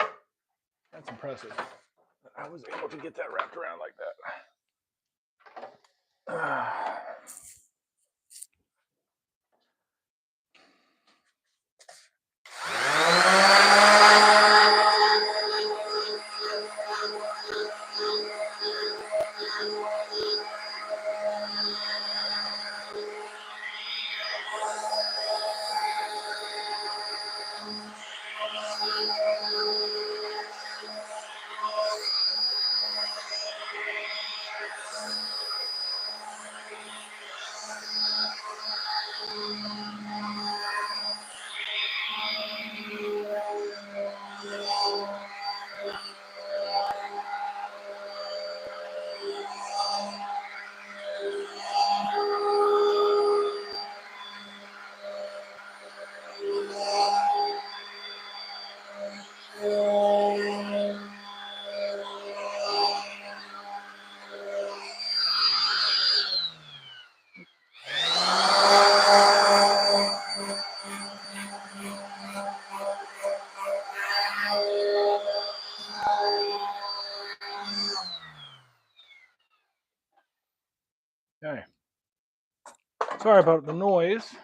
Wow. That's impressive. I was able to get that wrapped around like that. Okay. Sorry about the noise.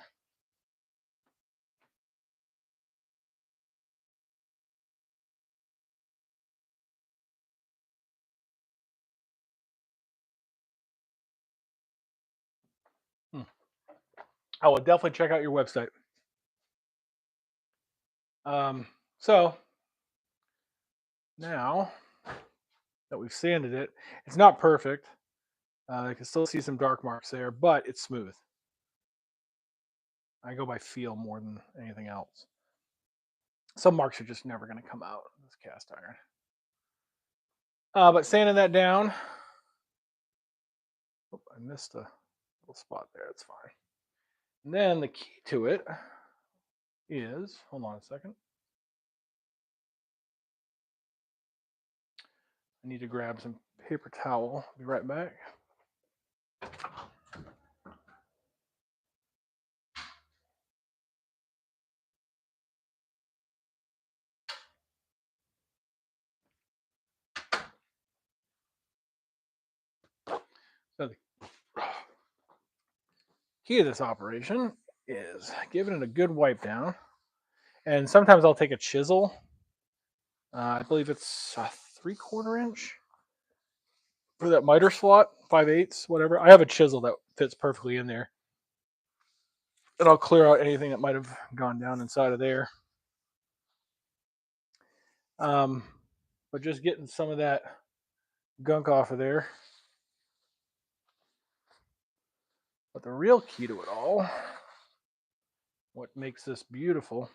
I will definitely check out your website. So now that we've sanded it, it's not perfect. I can still see some dark marks there, but it's smooth. I go by feel more than anything else. Some marks are just never going to come out in this cast iron. But sanding that down, oh, I missed a little spot there. It's fine. And then the key to it is, hold on a second. I need to grab some paper towel. Be right back. So the key to this operation is giving it a good wipe down. And sometimes I'll take a chisel. I believe it's a 3/4 inch for that miter slot, 5/8, whatever. I have a chisel that fits perfectly in there. And I'll clear out anything that might have gone down inside of there. But just getting some of that gunk off of there. But the real key to it all, what makes this beautiful,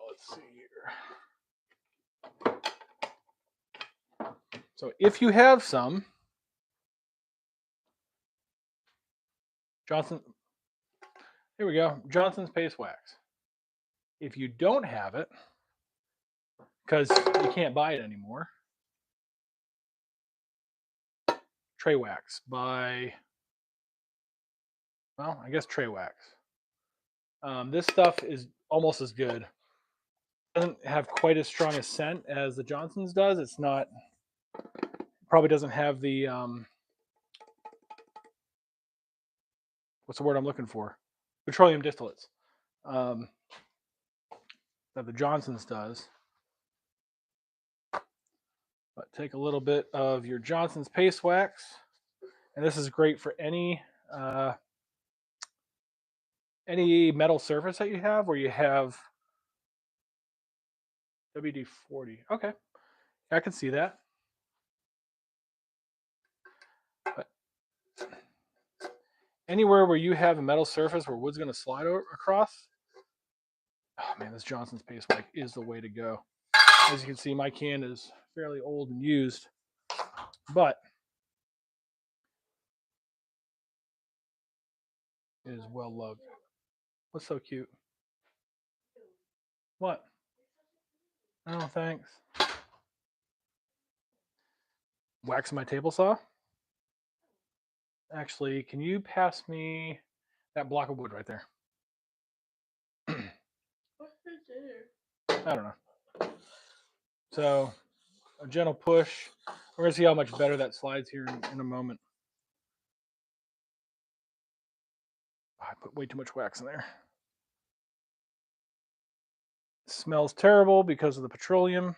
let's see here. So if you have some Johnson, here we go, Johnson's paste wax. If you don't have it, because you can't buy it anymore, Tray Wax by, well, I guess Tray Wax. This stuff is almost as good. It doesn't have quite as strong a scent as the Johnson's does. It's not, probably doesn't have the, what's the word I'm looking for? Petroleum distillates that the Johnson's does. But take a little bit of your Johnson's paste wax, and this is great for any metal surface that you have where you have WD-40. Okay, I can see that. But anywhere where you have a metal surface where wood's going to slide across, Oh man, this Johnson's Paste Wax is the way to go. As you can see, my can is fairly old and used, but it is well loved. What's so cute? What? Oh, thanks. Wax my table saw? Actually, can you pass me that block of wood right there? What's this here? I don't know. So, a gentle push. We're going to see how much better that slides here in a moment. I put way too much wax in there. It smells terrible because of the petroleum.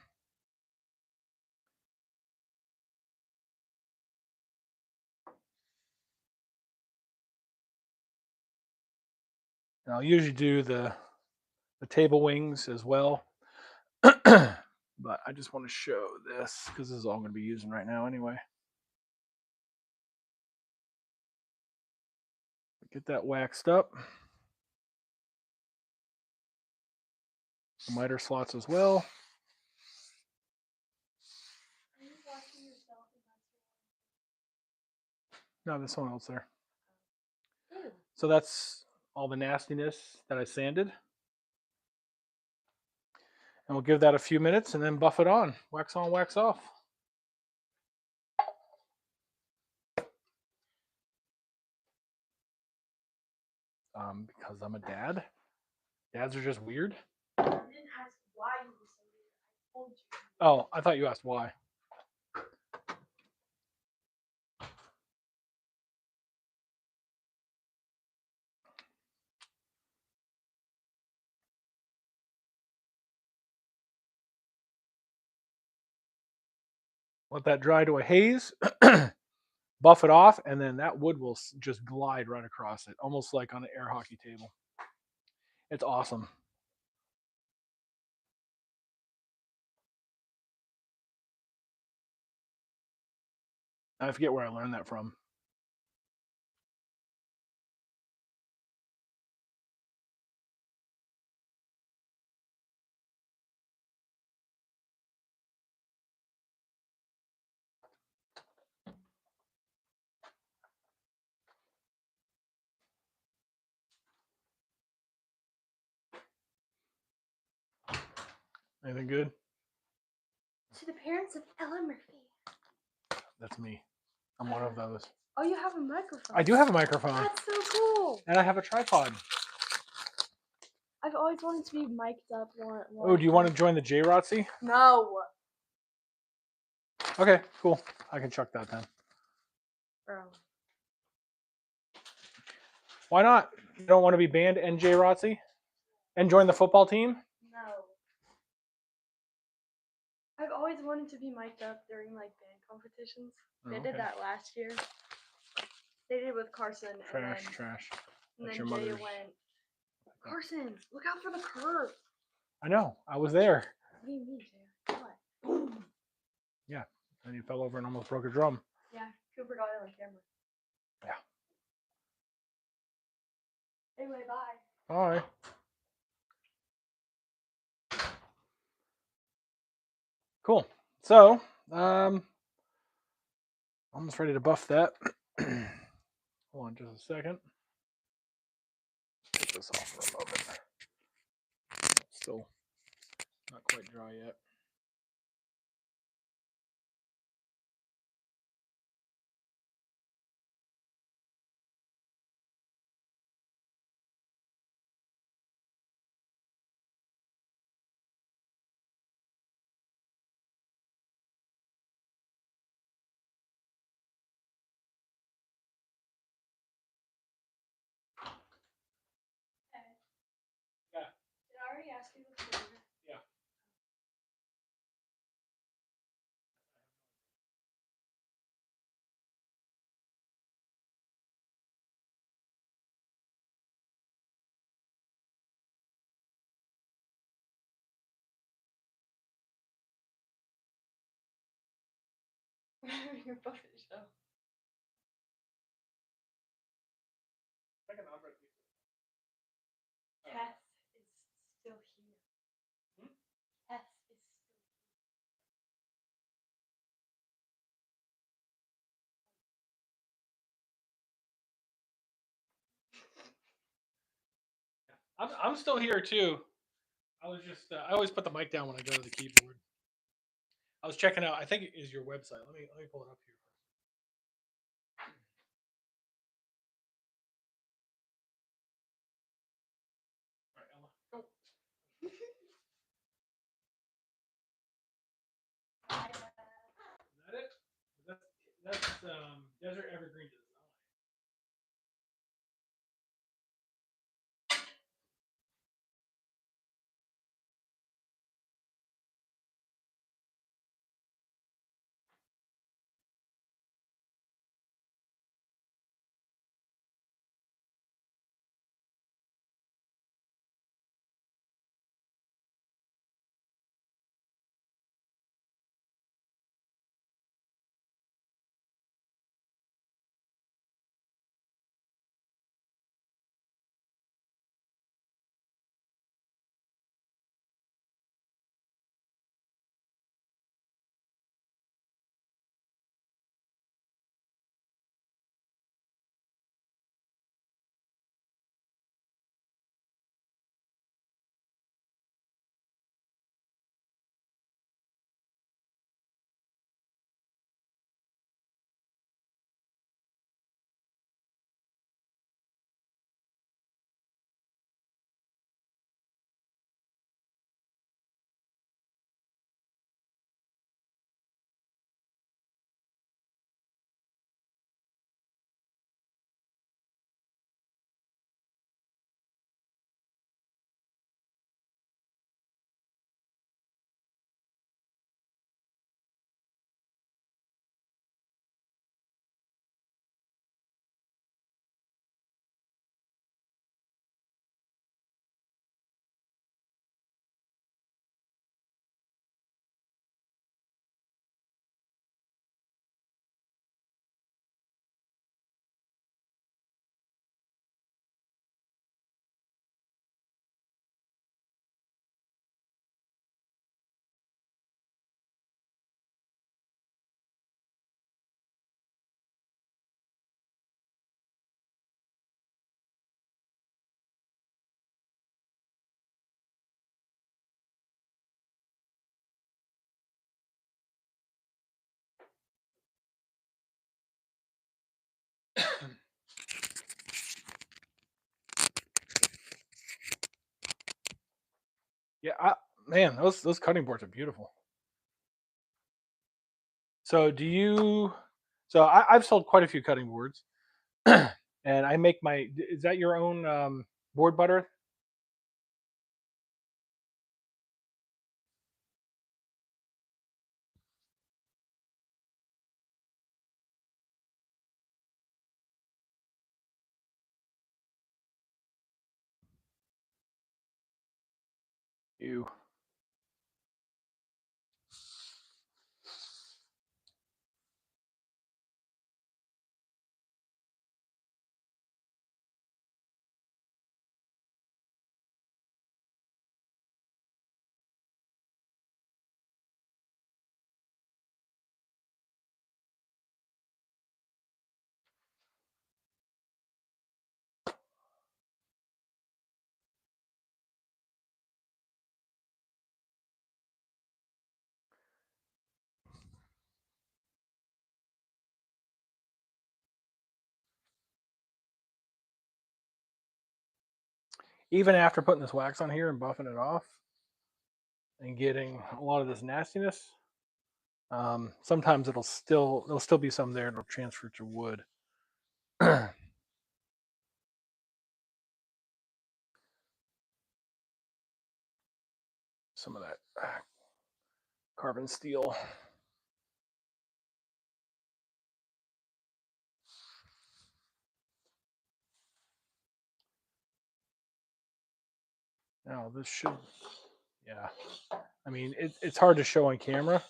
And I'll usually do the table wings as well. But I just want to show this because this is all I'm going to be using right now anyway. Get that waxed up. The miter slots as well. Are you watching yourself? No, there's someone else there. Ew. So that's all the nastiness that I sanded. And we'll give that a few minutes and then buff it on. Wax on, wax off. Because I'm a dad. Dads are just weird. I didn't ask why you were so weird. I told you. Oh, I thought you asked why. Let that dry to a haze. Buff it off, and then that wood will just glide right across it, almost like on an air hockey table. It's awesome. I forget where I learned that from. Anything good? To the parents of Ella Murphy. That's me. I'm one of those. Oh, you have a microphone. I do have a microphone. That's so cool. And I have a tripod. I've always wanted to be mic'd up. Oh, do you want to join the J-Rotzy? No. Okay, cool. I can chuck that then. Bro. Why not? You don't want to be banned and J-Rotzy? And join the football team? No. I've always wanted to be mic'd up during like band competitions. They Oh, did okay. that last year. They did it with Carson. Trash, and then, trash. And That's then your Jay mother's. went, Carson, look out for the curve. I know. I was there. What do you mean, Jay? What? Boom. Yeah. And you fell over and almost broke a drum. Yeah, Cooper got it on camera. Yeah. Anyway, bye. All right. Cool. So, almost ready to buff that. Hold on just a second. Take this off for a moment. Still not quite dry yet. Yeah. Did I already ask you the flavor? Yeah. Your buffet show. Tess is still I'm still here too. I was just I always put the mic down when I go to the keyboard. I was checking out. I think it is your website. Let me pull it up here. All right, Ella, go. Is that it? That's Desert Evergreen Design. Yeah, man, those cutting boards are beautiful. So do you? So I've sold quite a few cutting boards, and I make my. Is that your own board butter? You. Even after putting this wax on here and buffing it off and getting a lot of this nastiness, sometimes there'll still be some there. It'll transfer to wood. Some of that carbon steel. Now this should, yeah. I mean, it's hard to show on camera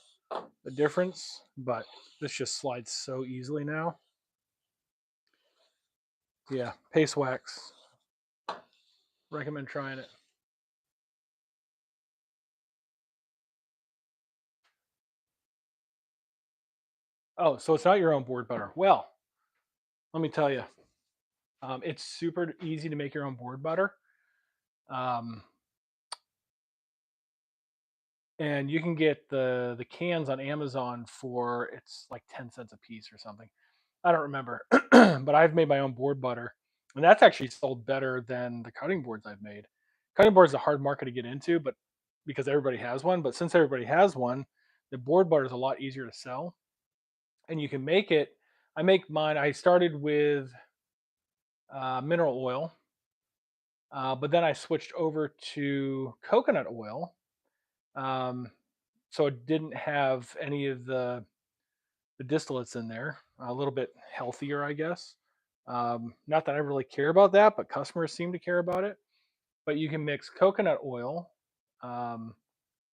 the difference, but this just slides so easily now. Yeah, paste wax. Recommend trying it. Oh, so it's not your own board butter. Well, let me tell you, it's super easy to make your own board butter. Um, and you can get the cans on Amazon for it's like 10 cents a piece or something. I don't remember, but I've made my own board butter, and that's actually sold better than the cutting boards I've made. Cutting boards is a hard market to get into, but because everybody has one. But since everybody has one, the board butter is a lot easier to sell, and you can make it. I make mine. I started with mineral oil, but then I switched over to coconut oil. Um, so it didn't have any of the distillates in there. A little bit healthier, I guess. Not that I really care about that, but customers seem to care about it. But you can mix coconut oil um,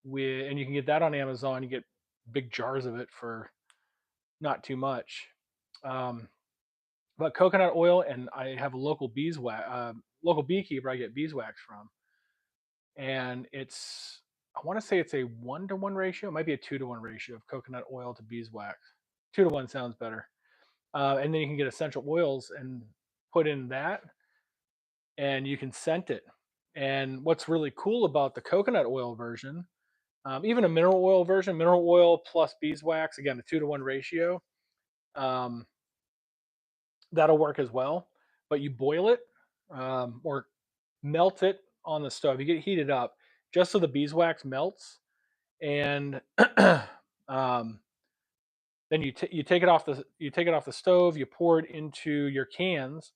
with, and you can get that on Amazon. You get big jars of it for not too much. Um, but coconut oil, and I have a local local beekeeper I get beeswax from, and it's I want to say it's a 1-to-1 ratio. It might be a 2-to-1 ratio of coconut oil to beeswax. 2-to-1 sounds better. And then you can get essential oils and put in that, and you can scent it. And what's really cool about the coconut oil version, even a mineral oil version, mineral oil plus beeswax, again, a 2-to-1 ratio, um, that'll work as well. But you boil it or melt it on the stove. You get it heated up just so the beeswax melts, and um, then you take it off the stove. You pour it into your cans,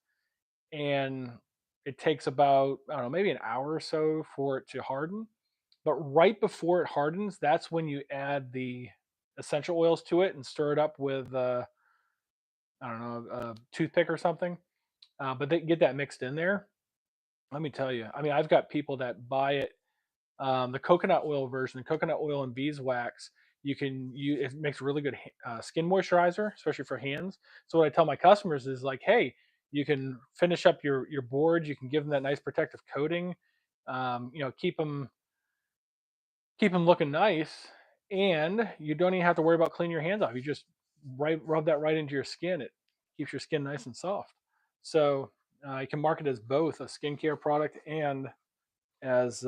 and it takes about, I don't know, maybe an hour or so for it to harden. But right before it hardens, that's when you add the essential oils to it and stir it up with I don't know, a toothpick or something. But they get that mixed in there. Let me tell you, I mean, I've got people that buy it, the coconut oil version, coconut oil and beeswax. It makes really good skin moisturizer, especially for hands. So what I tell my customers is like, hey, you can finish up your boards. You can give them that nice protective coating. Keep them looking nice, and you don't even have to worry about cleaning your hands off. You just rub that right into your skin. It keeps your skin nice and soft. So you can market as both a skincare product and as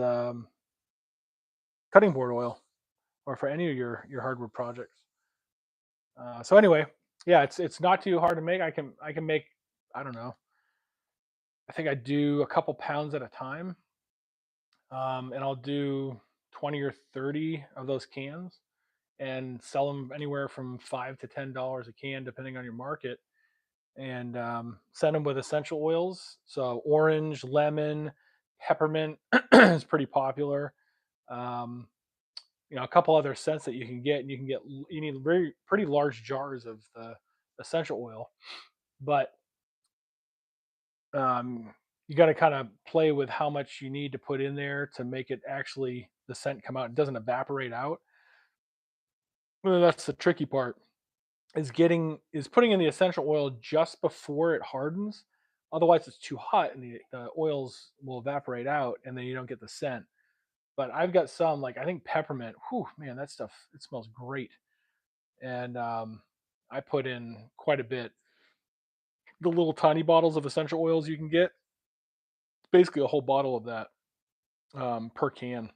cutting board oil, or for any of your hardwood projects. So anyway, yeah, it's not too hard to make. I can make, I don't know. I think I do a couple pounds at a time, and I'll do 20 or 30 of those cans and sell them anywhere from $5 to $10 a can, depending on your market. And send them with essential oils. So orange, lemon, peppermint is pretty popular. Um, a couple other scents that you can get, and you need very pretty large jars of the essential oil, but you got to kind of play with how much you need to put in there to make it actually the scent come out. It doesn't evaporate out. Well, that's the tricky part. Is putting in the essential oil just before it hardens. Otherwise, it's too hot, and the oils will evaporate out, and then you don't get the scent. But I've got some, like I think peppermint. Whew, man, that stuff, it smells great. And I put in quite a bit. The little tiny bottles of essential oils you can get, basically a whole bottle of that per can.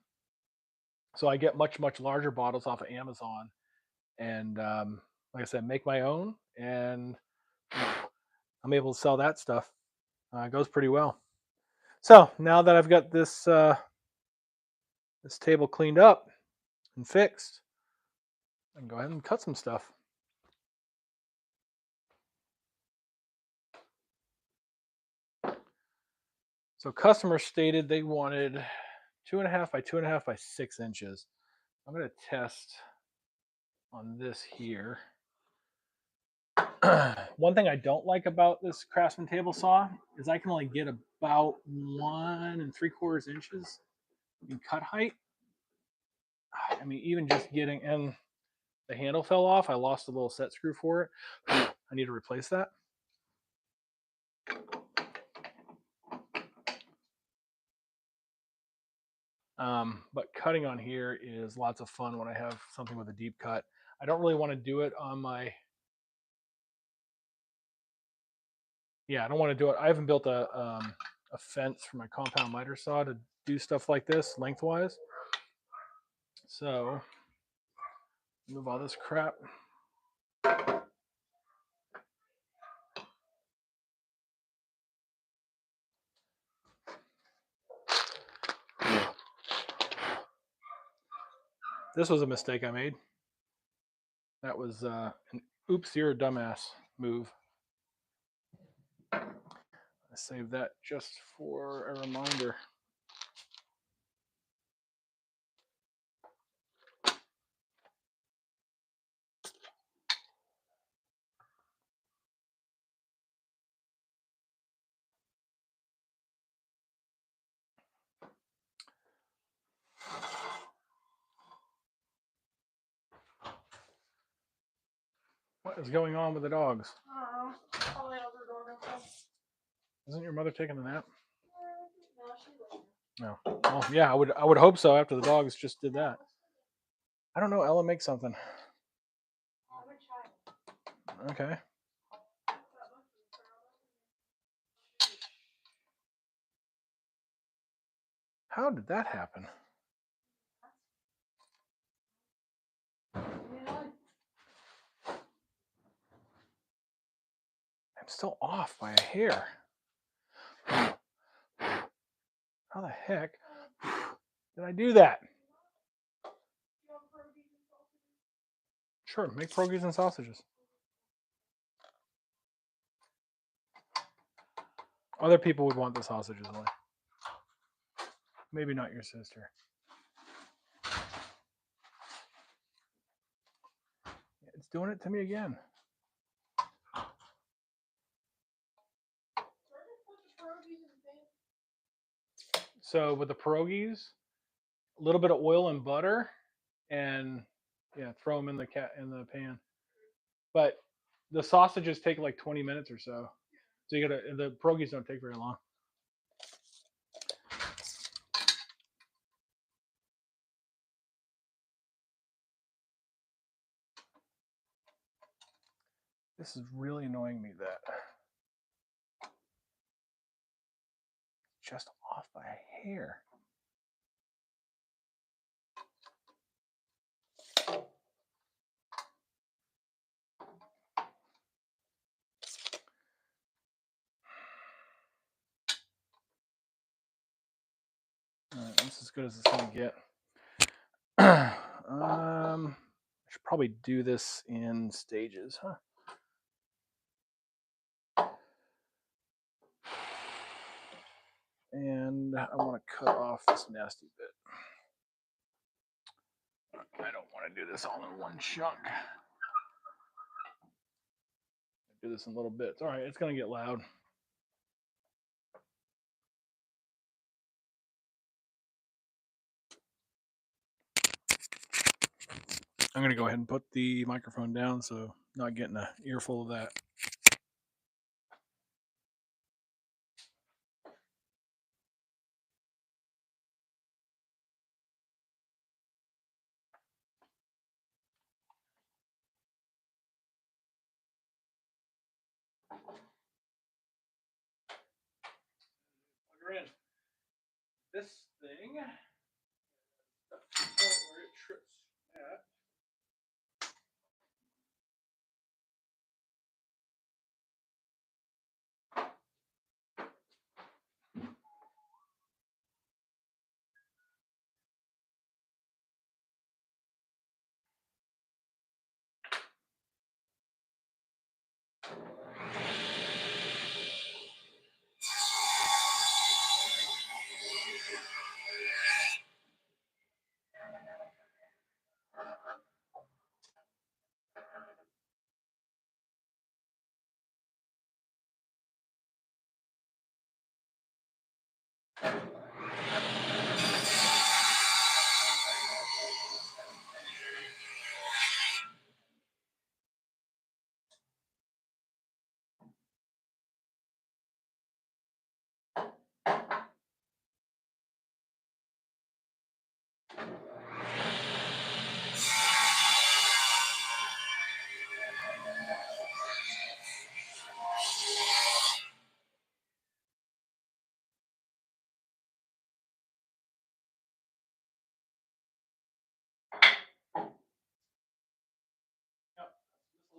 So I get much larger bottles off of Amazon, and like I said, make my own, and I'm able to sell that stuff. It goes pretty well. So now that I've got this table cleaned up and fixed, I can go ahead and cut some stuff. So customers stated they wanted 2.5 by 2.5 by 6 inches. I'm going to test on this here. One thing I don't like about this Craftsman table saw is I can only get about 1 3/4 inches in cut height. I mean, even just getting, and the handle fell off. I lost a little set screw for it. I need to replace that. But cutting on here is lots of fun when I have something with a deep cut. I don't really want to do it on my, I don't want to do it. I haven't built a fence for my compound miter saw to do stuff like this lengthwise. So move all this crap. This was a mistake I made. That was an oops, you're a dumbass move. I saved that just for a reminder. What is going on with the dogs? I don't know. Probably another dog or so. Isn't your mother taking a nap? No, she's like, No. Well, yeah, I would hope so after the dogs just did that. I don't know. Ella, make something. I'm a child. Okay. How did that happen? I'm still off by a hair. How the heck did I do that? Sure, make pierogies and sausages. Other people would want the sausages only. Maybe not your sister. It's doing it to me again. So with the pierogies, a little bit of oil and butter, and yeah, throw them in the pan. But the sausages take like 20 minutes or so. So the pierogies don't take very long. This is really annoying me that just off by a hair. All right, that's as good as it's gonna get. I should probably do this in stages, huh? And I want to cut off this nasty bit. I don't want to do this all in one chunk. Do this in little bits. All right, it's gonna get loud. I'm gonna go ahead and put the microphone down, so not getting an earful of that. Plug her in. This thing, the point where it trips at.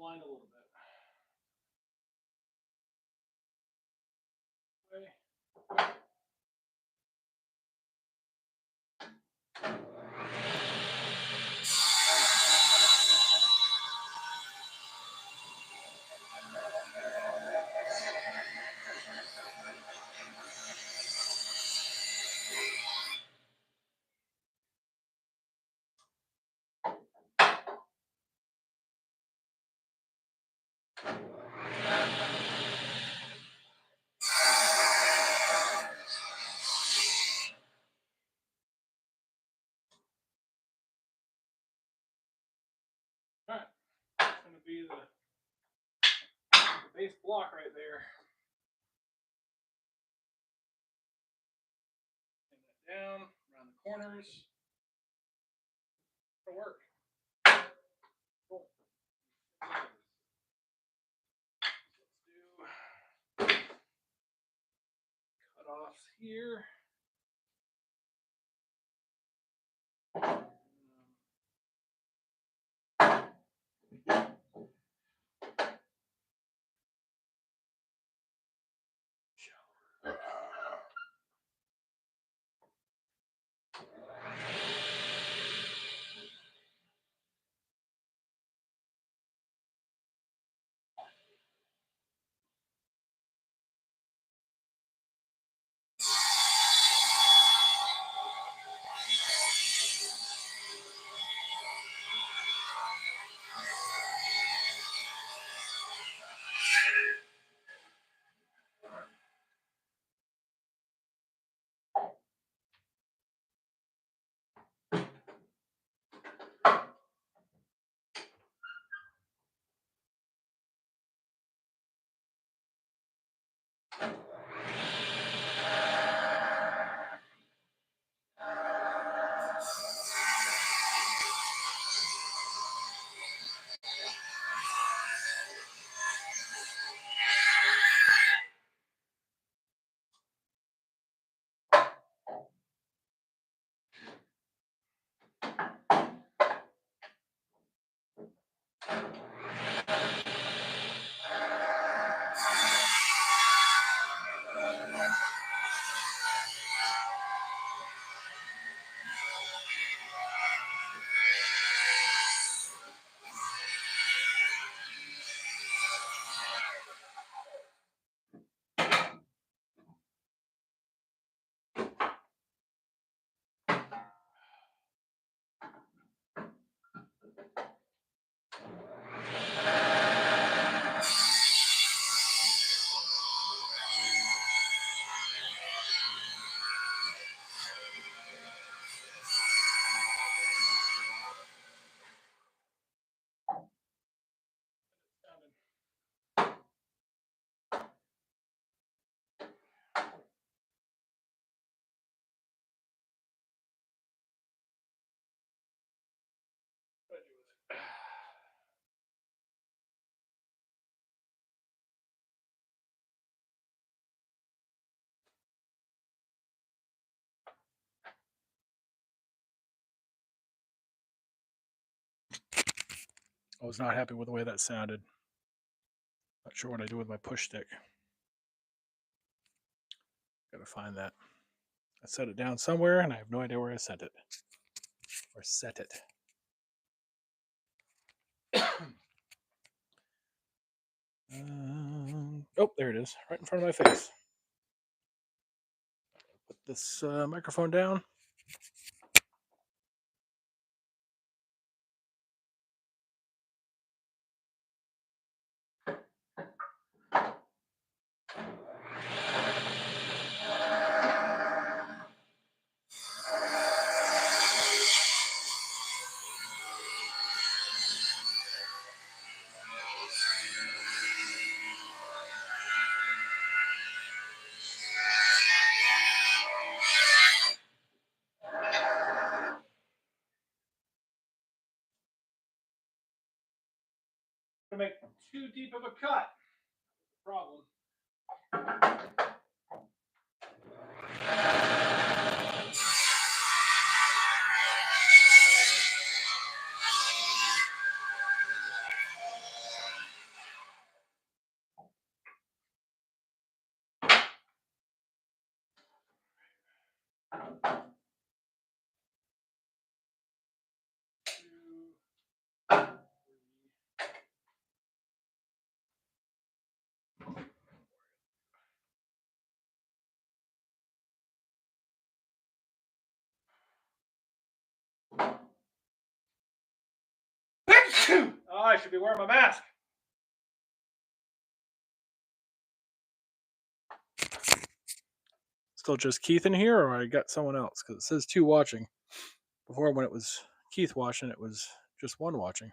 line a little bit. Okay. Alright, that's going to be the base block right there. Bring that down, around the corners. It'll work. Cool. Let's do cut-offs here. I was not happy with the way that sounded. Not sure what I do with my push stick. Gotta find that. I set it down somewhere and I have no idea where I sent it. Or set it. Oh, there it is. Right in front of my face. Put this microphone down. To make too deep of a cut. Problem. Oh, I should be wearing my mask. Still just Keith in here, or I got someone else? Because it says 2 watching. Before, when it was Keith watching, it was just 1 watching.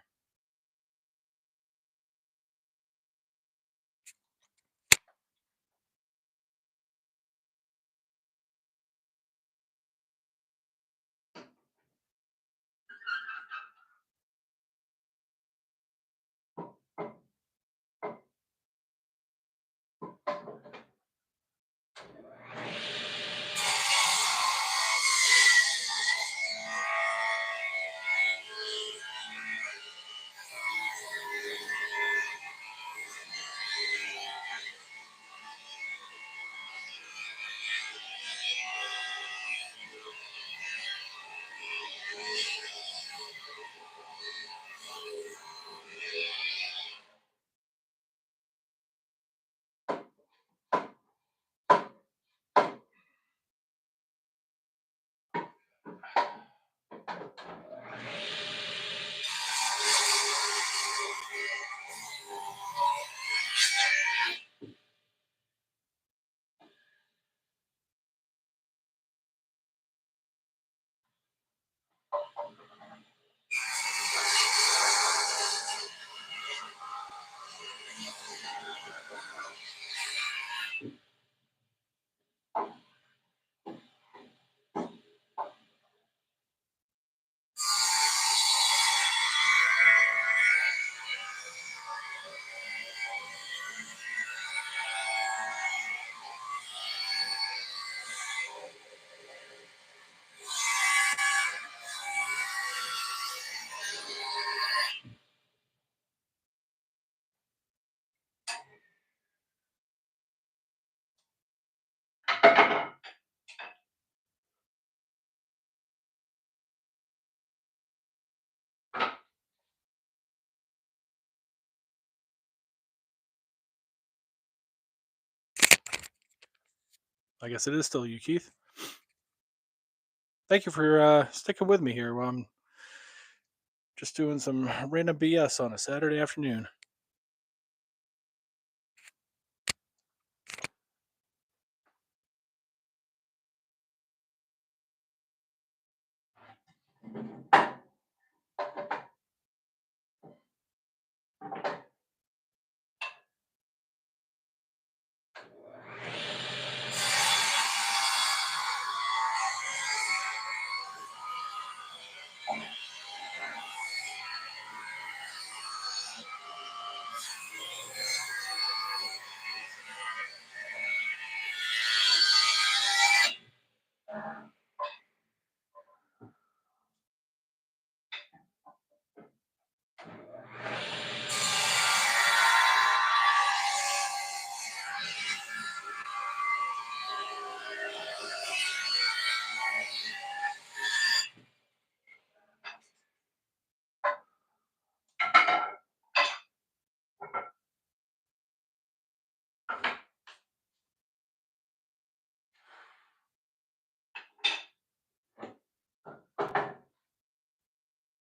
I guess it is still you, Keith. Thank you for sticking with me here while I'm just doing some random BS on a Saturday afternoon.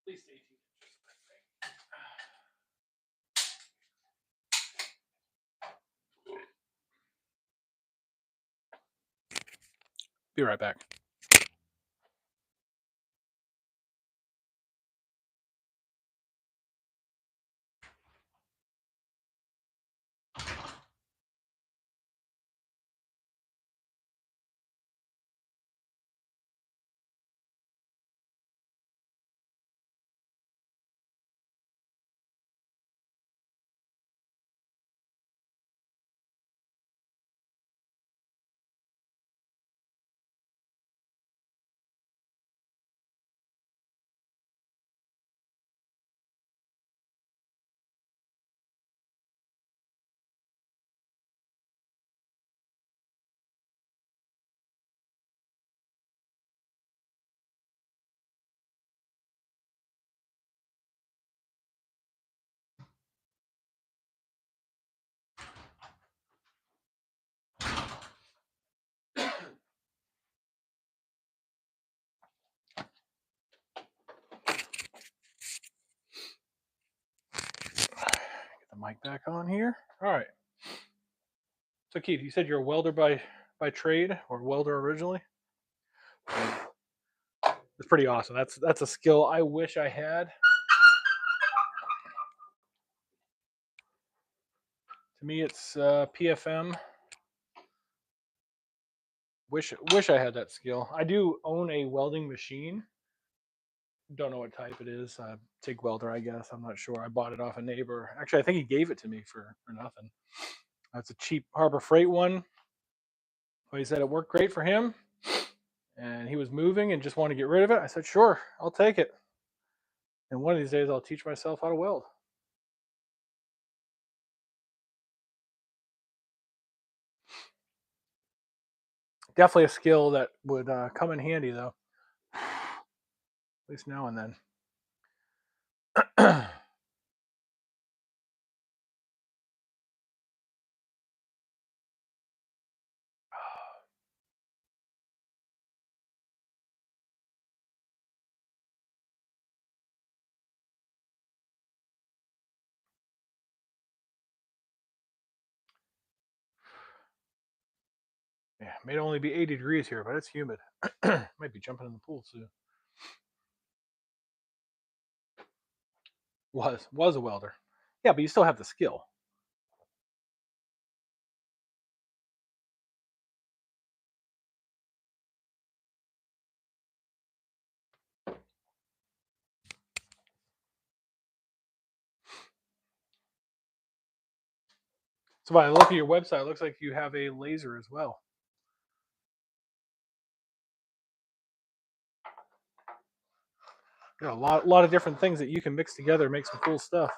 Please stay tuned. Be right back. back on here. All right. So Keith, you said you're a welder by trade or welder originally. It's pretty awesome. That's a skill I wish I had. To me, it's PFM. Wish I had that skill. I do own a welding machine. Don't know what type it is. TIG welder, I guess. I'm not sure. I bought it off a neighbor. Actually, I think he gave it to me for nothing. That's a cheap Harbor Freight one. But he said it worked great for him, and he was moving and just wanted to get rid of it. I said, sure, I'll take it. And one of these days, I'll teach myself how to weld. Definitely a skill that would come in handy, though. At least now and then. Yeah, it may only be 80 degrees here, but it's humid. Might be jumping in the pool soon. Was a welder. Yeah, but you still have the skill. So by the look at your website, it looks like you have a laser as well. You know, a lot of different things that you can mix together, make some cool stuff.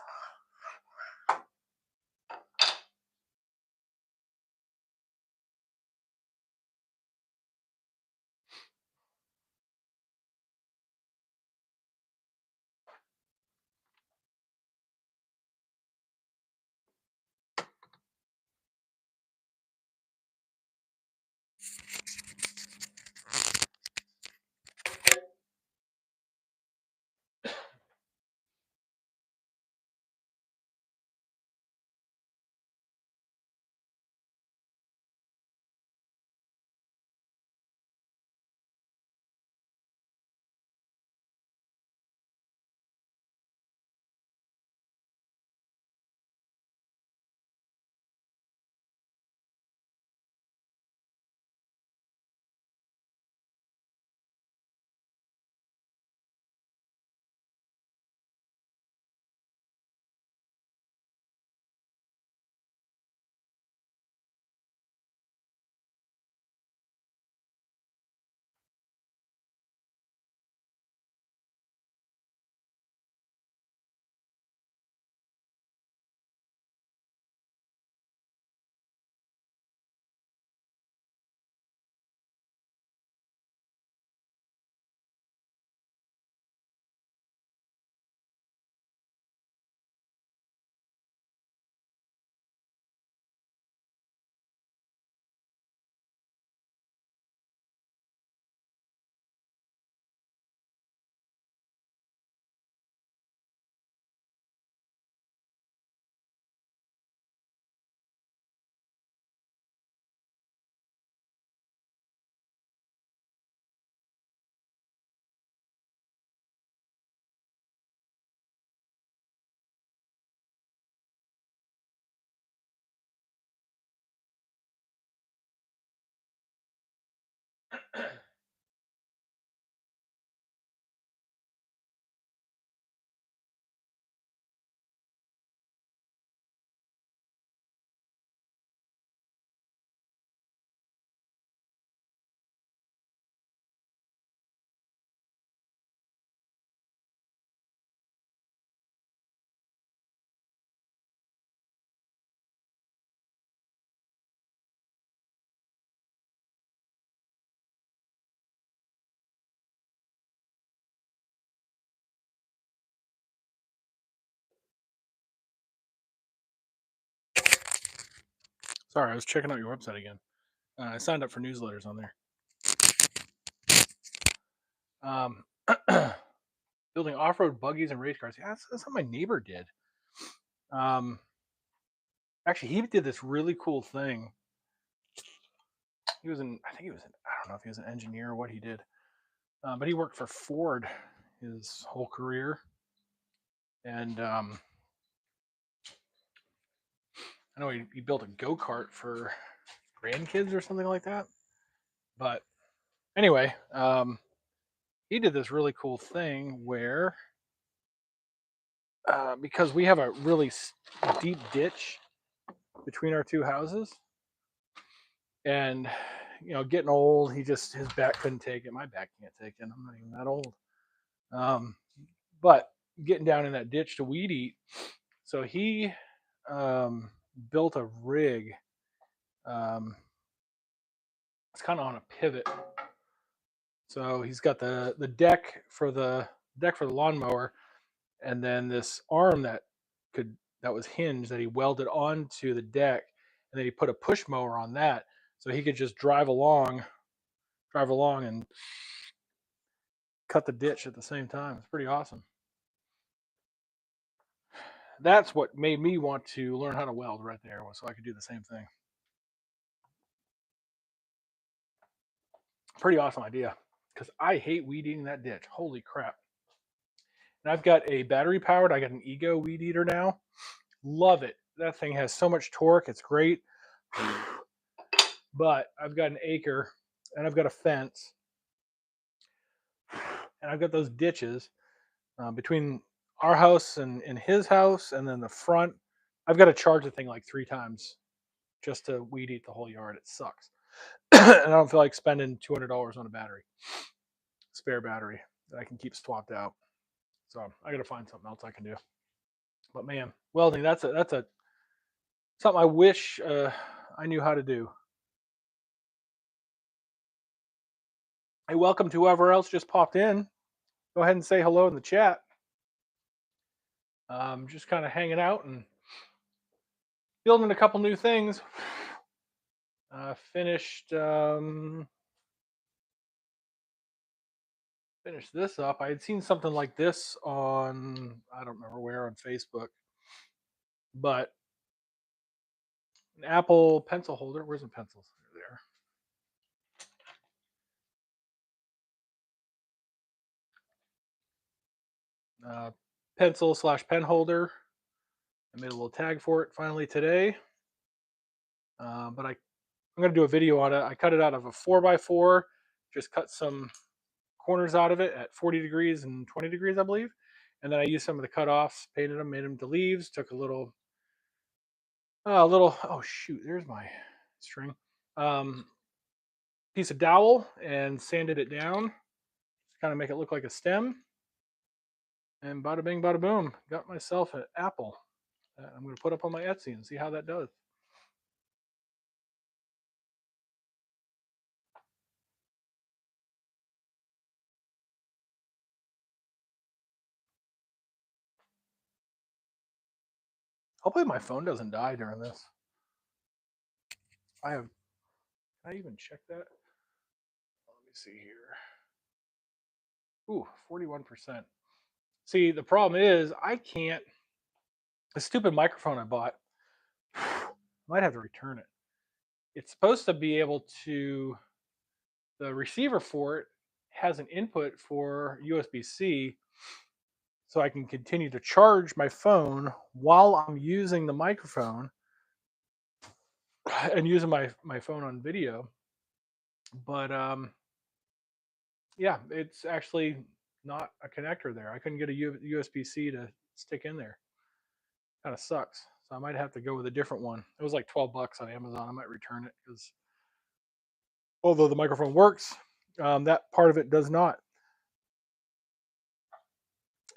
Sorry, I was checking out your website again. I signed up for newsletters on there. Building off-road buggies and race cars. Yeah, that's what my neighbor did. Actually, he did this really cool thing. He was I think he was I don't know if he was an engineer or what he did, but he worked for Ford his whole career. And I know he built a go-kart for grandkids or something like that. But anyway, he did this really cool thing where, because we have a really deep ditch between our two houses, and getting old, his back couldn't take it. My back can't take it. I'm not even that old. But getting down in that ditch to weed eat, so he built a rig. It's kind of on a pivot. So he's got the deck for the lawnmower, and then this arm that was hinged that he welded onto the deck, and then he put a push mower on that, so he could just drive along and cut the ditch at the same time. It's pretty awesome. That's what made me want to learn how to weld right there, so I could do the same thing. Pretty awesome idea, because I hate weed eating that ditch. Holy crap. And I've got a battery powered, I got an Ego weed eater now. Love it. That thing has so much torque. It's great. But I've got an acre, and I've got a fence, and I've got those ditches between our house and his house, and then the front. I've got to charge the thing like 3 times just to weed eat the whole yard. It sucks. And I don't feel like spending $200 on a spare battery that I can keep swapped out. So I got to find something else I can do. But man, welding, that's a something I wish I knew how to do. Hey, welcome to whoever else just popped in. Go ahead and say hello in the chat. Just kind of hanging out and building a couple new things. Finished this up. I had seen something like this on, I don't remember where, on Facebook, but an Apple pencil holder. Where's the pencils? They're there. Pencil / pen holder. I made a little tag for it finally today. But I'm going to do a video on it. I cut it out of a 4x4, just cut some corners out of it at 40 degrees and 20 degrees, I believe. And then I used some of the cutoffs, painted them, made them to leaves, took a little, oh shoot, there's my string. Piece of dowel and sanded it down to kind of make it look like a stem. And bada bing, bada boom, got myself an apple. I'm going to put up on my Etsy and see how that does. Hopefully my phone doesn't die during this. Can I even check that? Let me see here. Ooh, 41%. See, the problem is the stupid microphone I bought, I might have to return it. It's supposed to be able to, the receiver for it has an input for USB-C, so I can continue to charge my phone while I'm using the microphone and using my phone on video. But yeah, it's actually not a connector there. I couldn't get a USB-C to stick in there. Kind of sucks. So I might have to go with a different one. It was like $12 on Amazon. I might return it because although the microphone works, that part of it does not.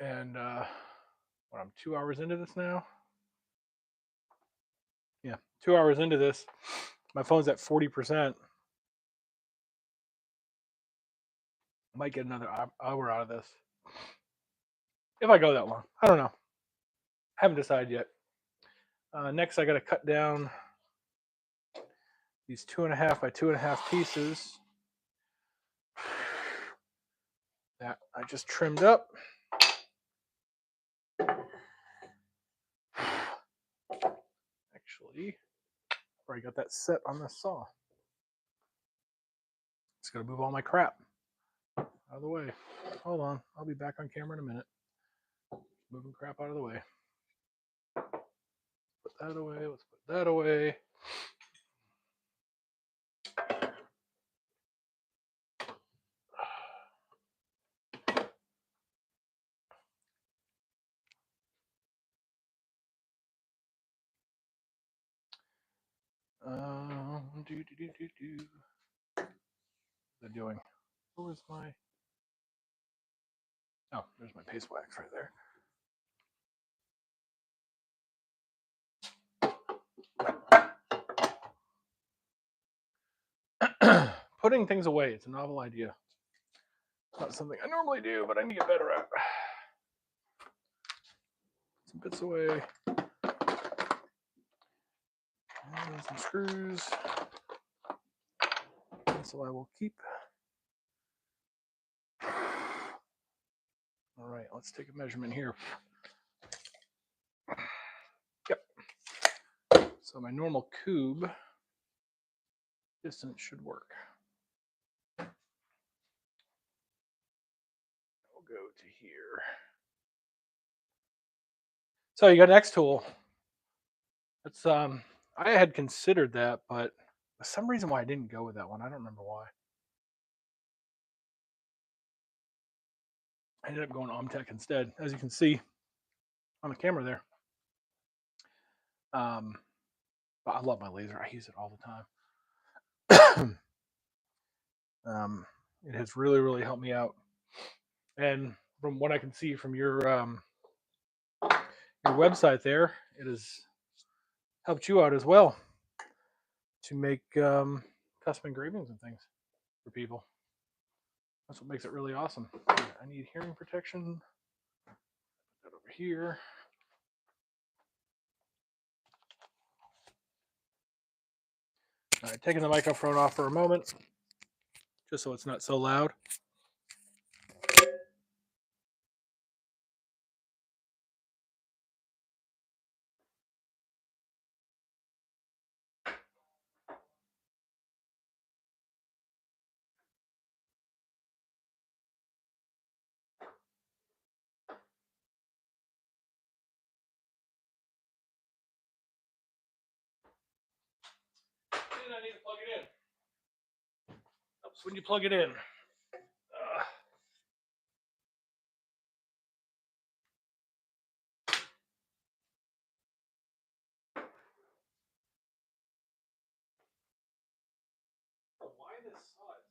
And I'm 2 hours into this now. Yeah, 2 hours into this, my phone's at 40%. I might get another hour out of this if I go that long. I don't know. Haven't decided yet. Next, I got to cut down these 2.5 by 2.5 pieces that I just trimmed up. Actually, See? Already got that set on this saw. Just gotta move all my crap out of the way. Hold on, I'll be back on camera in a minute. Moving crap out of the way. Put that away. Let's put that away. What's it doing? Where was my? Oh, there's my paste wax right there. Putting things away. It's a novel idea. It's not something I normally do, but I need to get better at. Some bits away. And some screws. So I will keep. All right, let's take a measurement here. Yep. So my normal cube distance should work. I'll go to here. So you got an X tool. It's I had considered that, but for some reason why I didn't go with that one, I don't remember why. I ended up going Omtech instead, as you can see on the camera there. But I love my laser. I use it all the time. It has really, really helped me out. And from what I can see from your website there, it has helped you out as well to make custom engravings and things for people. That's what makes it really awesome. I need hearing protection. Put that over here. All right, taking the microphone off for a moment, just so it's not so loud. And I need to plug it in. Helps when you plug it in. Why this size?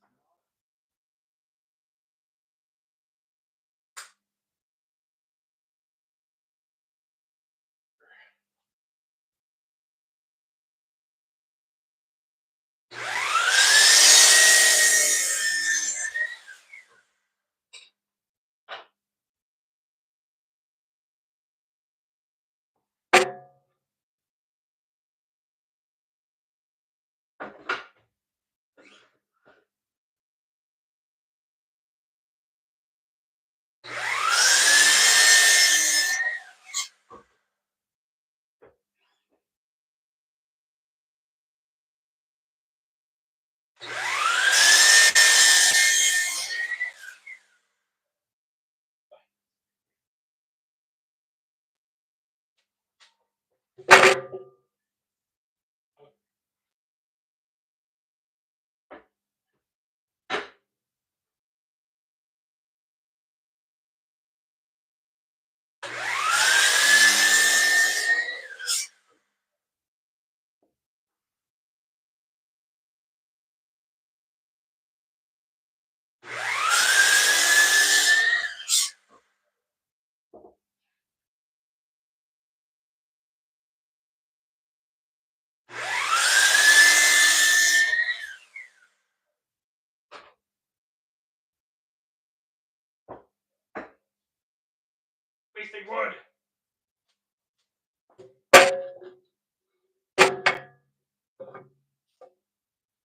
Wasting wood.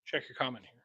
Check your comment here.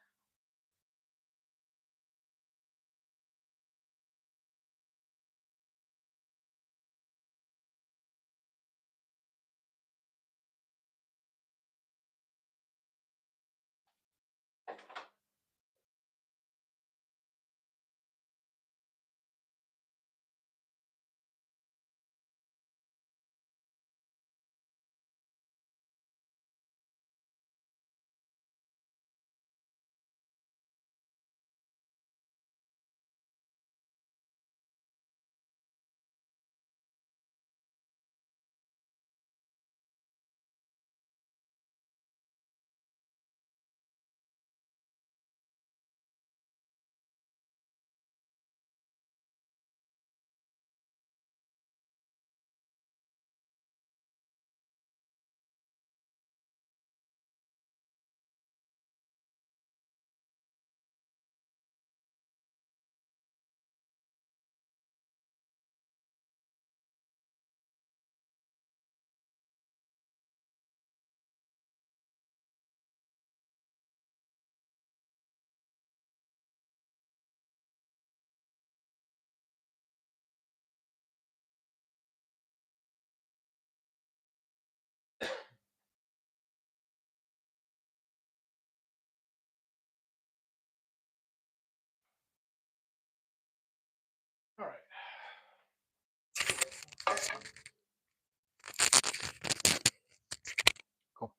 Cool.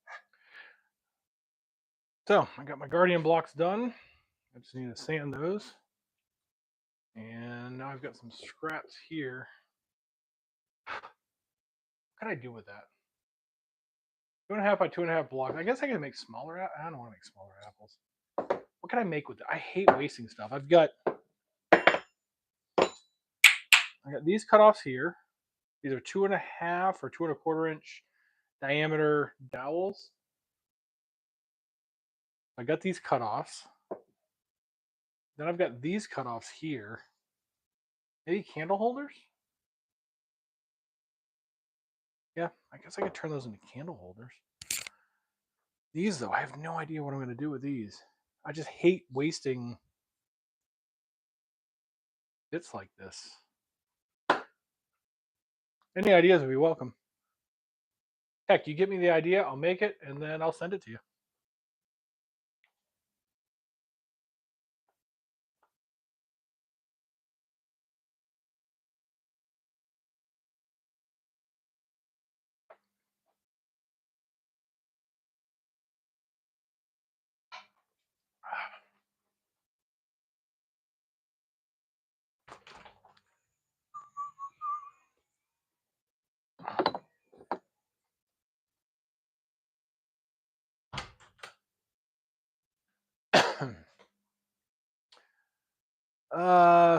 So I got my guardian blocks done. I just need to sand those. And now I've got some scraps here. What can I do with that? 2.5 by 2.5 blocks. I guess I can make smaller. I don't want to make smaller apples. What can I make with it? I hate wasting stuff. I got these cutoffs here. These are 2.5 or 2.25 inch diameter dowels. I got these cutoffs. Then I've got these cutoffs here. Maybe candle holders? Yeah, I guess I could turn those into candle holders. These, though, I have no idea what I'm going to do with these. I just hate wasting bits like this. Any ideas would be welcome. Heck, you give me the idea, I'll make it, and then I'll send it to you.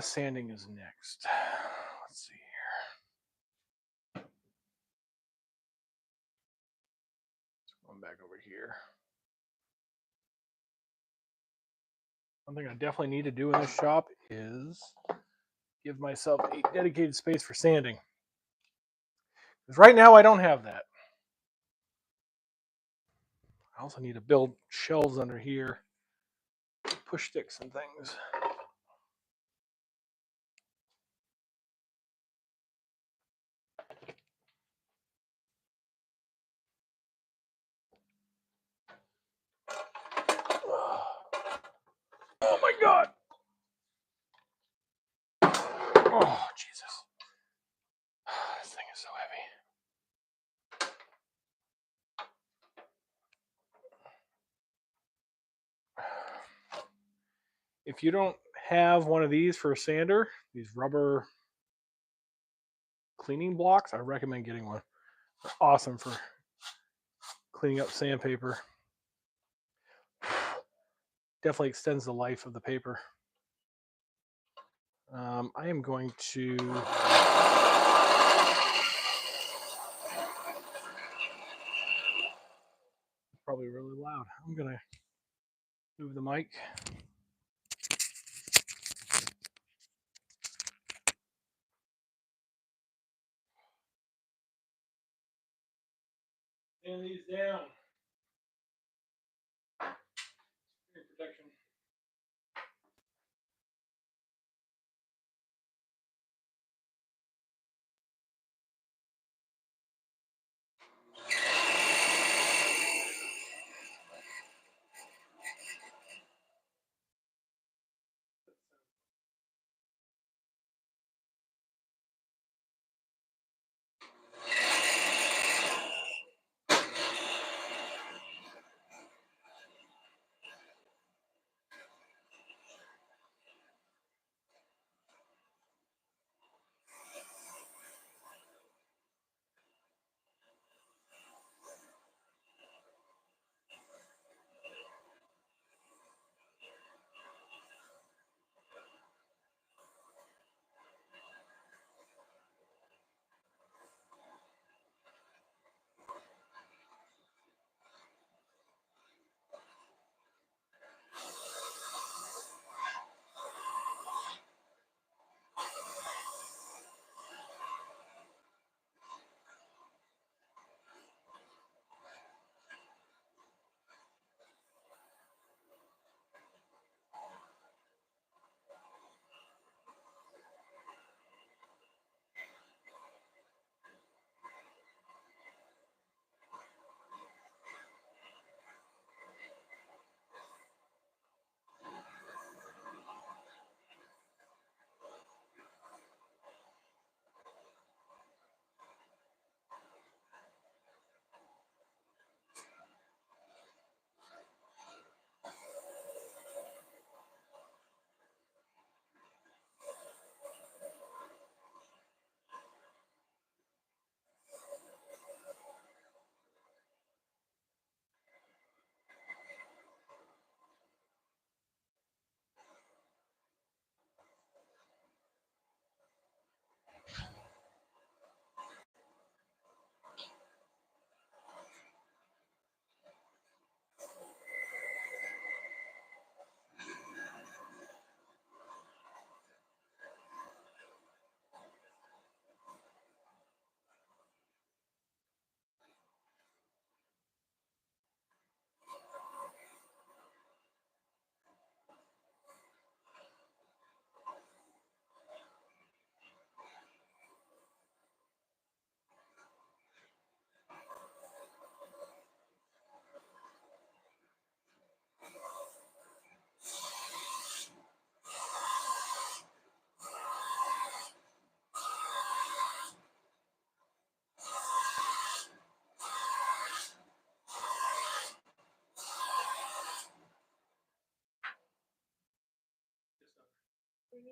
Sanding is next. Let's see here. Going back over here. One thing I definitely need to do in this shop is give myself a dedicated space for sanding. Because right now I don't have that. I also need to build shelves under here, push sticks and things. Oh my God. Oh, Jesus. This thing is so heavy. If you don't have one of these for a sander, these rubber cleaning blocks, I recommend getting one. They're awesome for cleaning up sandpaper. Definitely extends the life of the paper. I am going to probably really loud. I'm gonna move the mic. Sand these down. Protection.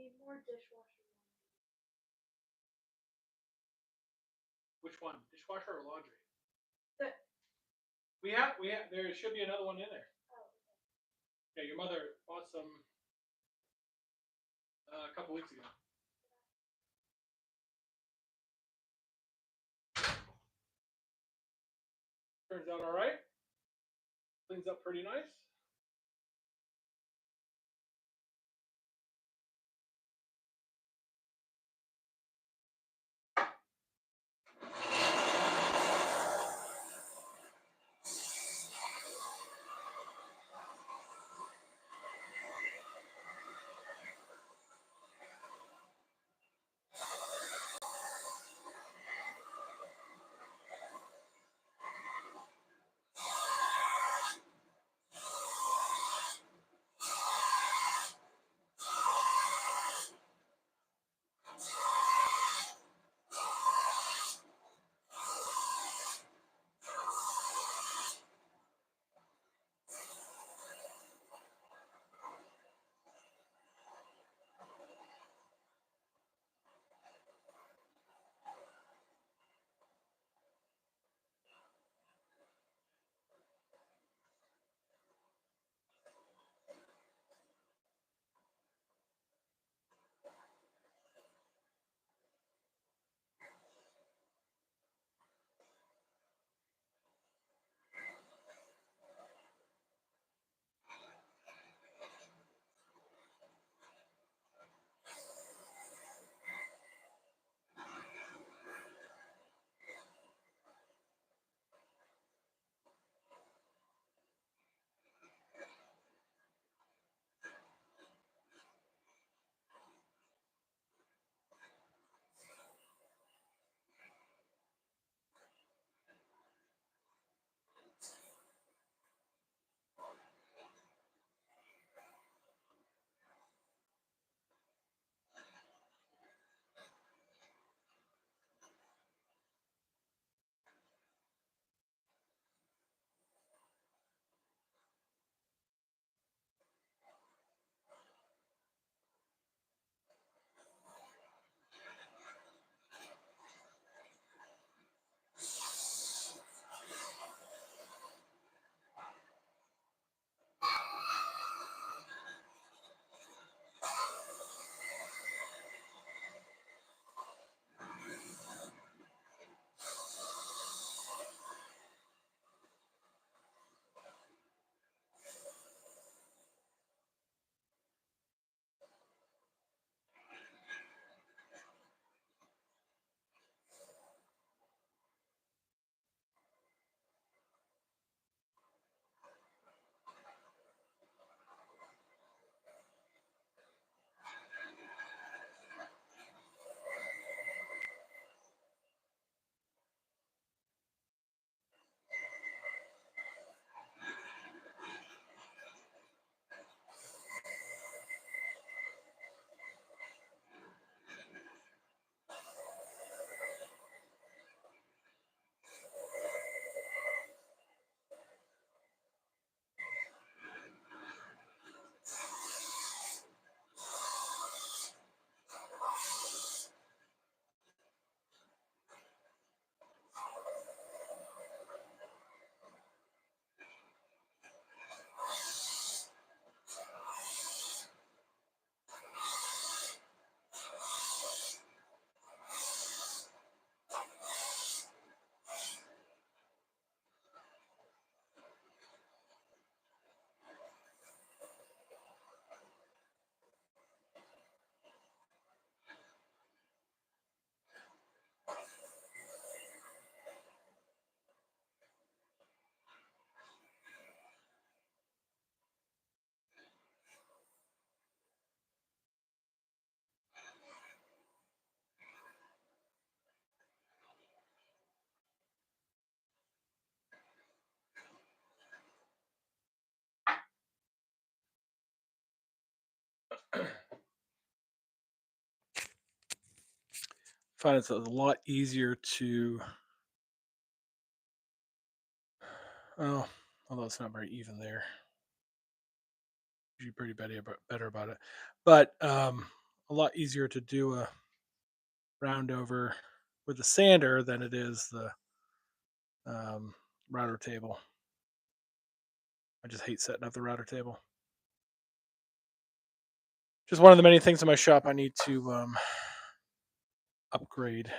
need more dishwasher. Which one? Dishwasher or laundry? The- We have. There should be another one in there. Oh. Yeah, your mother bought some a couple weeks ago. Turns out all right. Cleans up pretty nice. Find it's a lot easier to. Oh, although it's not very even there. Usually pretty better about it, but a lot easier to do a round over with the sander than it is the router table. I just hate setting up the router table. Just one of the many things in my shop I need to upgrade.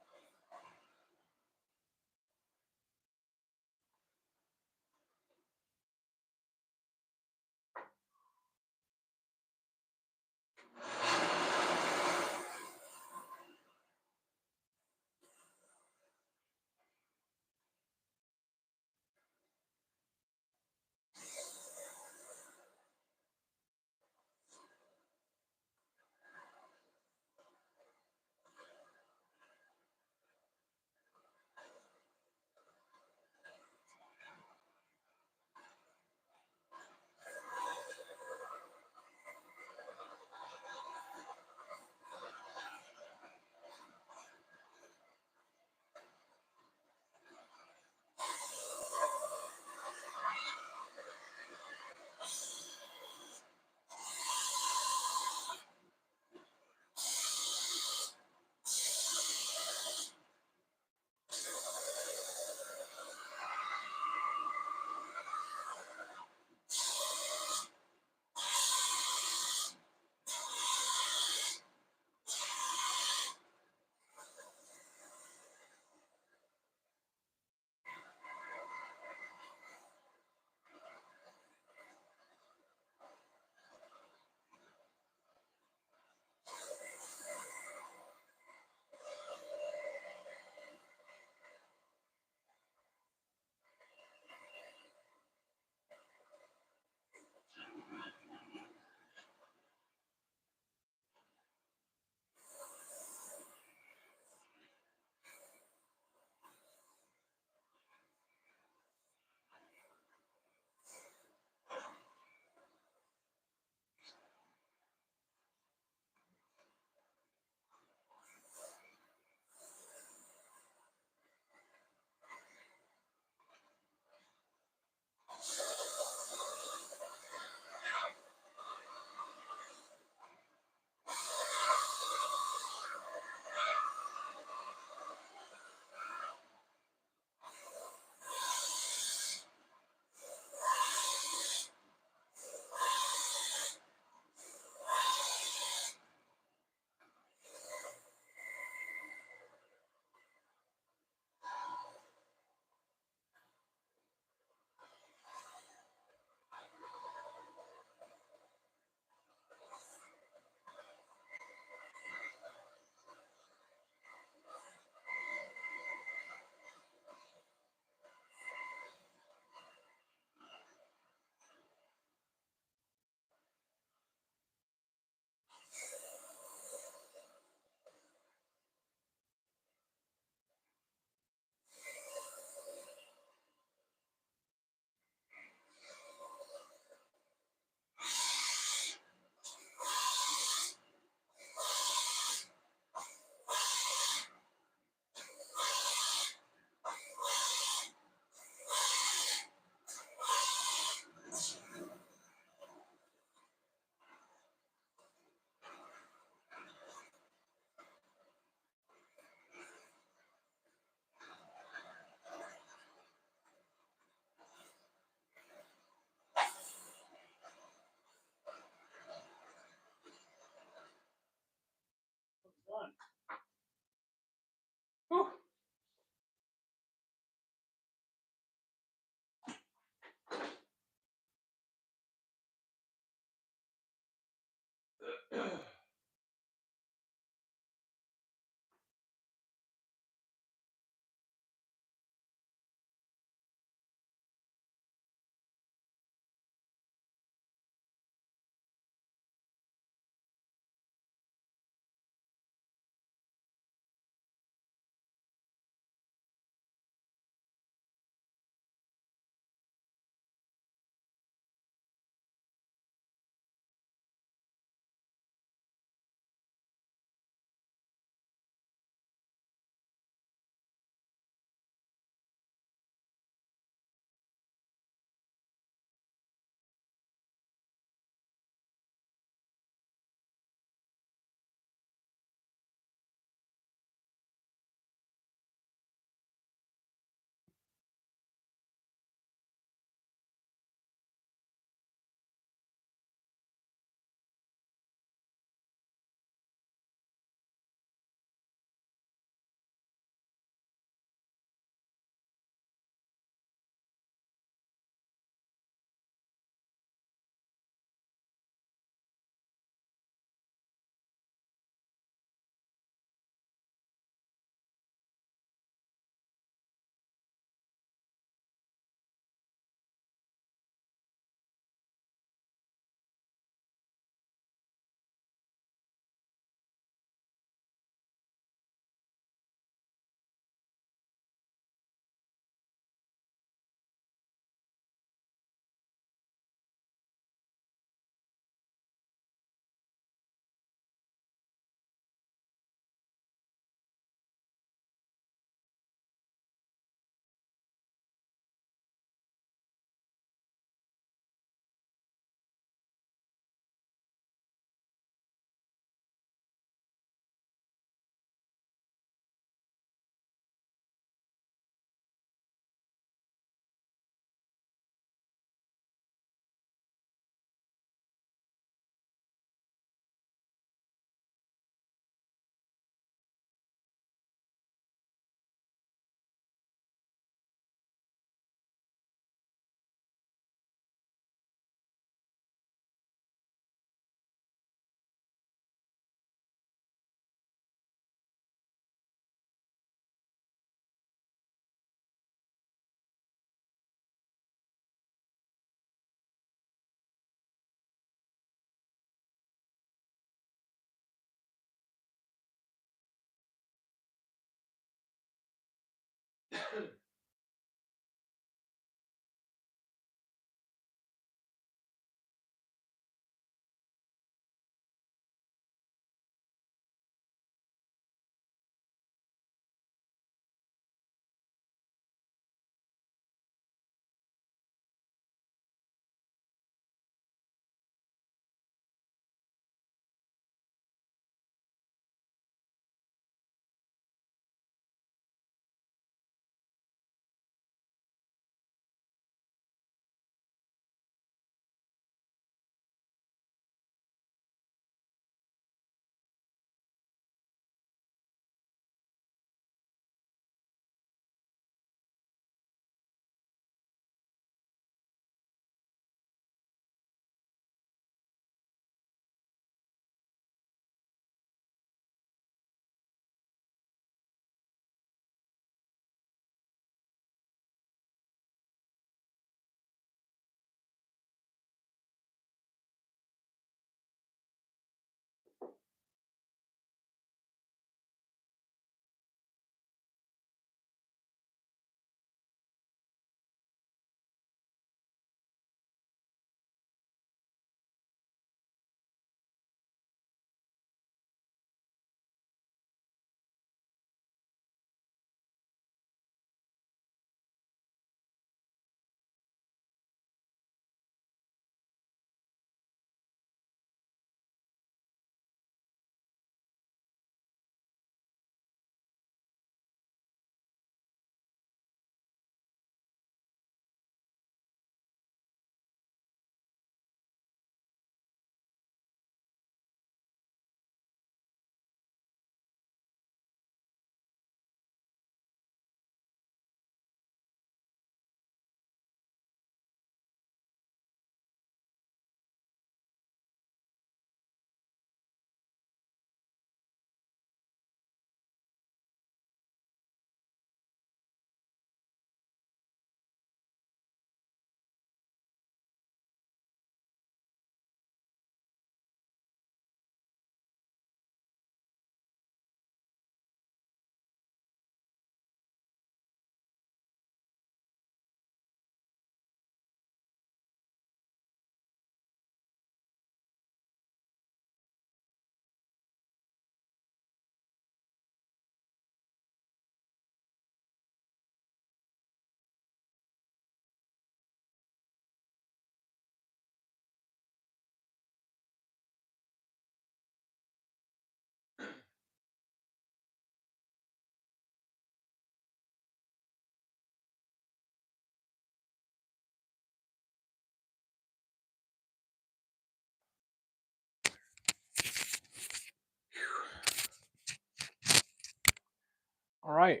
All right.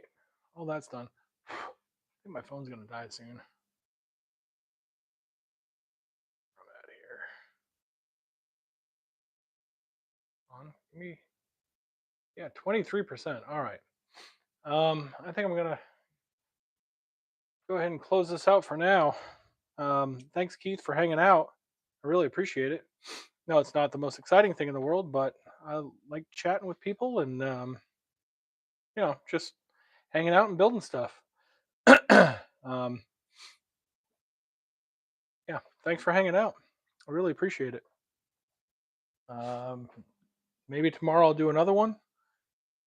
All that's done. I think my phone's gonna die soon. I'm out of here. On, give me. Yeah, 23%. All right. I think I'm gonna go ahead and close this out for now. Thanks, Keith, for hanging out. I really appreciate it. No, it's not the most exciting thing in the world, but I like chatting with people and just hanging out and building stuff. um, yeah, thanks for hanging out. I really appreciate it. Maybe tomorrow I'll do another one.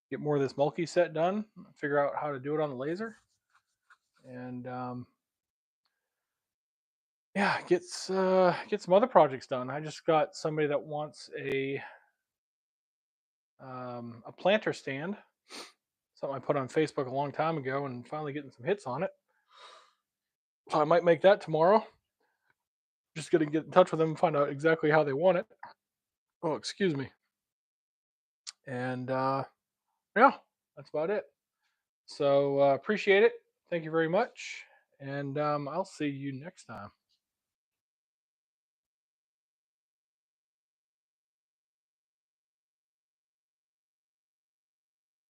Get more of this Molkky set done. Figure out how to do it on the laser, and yeah, get some other projects done. I just got somebody that wants a planter stand. Something I put on Facebook a long time ago, and finally getting some hits on it. So I might make that tomorrow. Just gonna get in touch with them and find out exactly how they want it. Oh, excuse me. And yeah, that's about it. So appreciate it. Thank you very much, and I'll see you next time.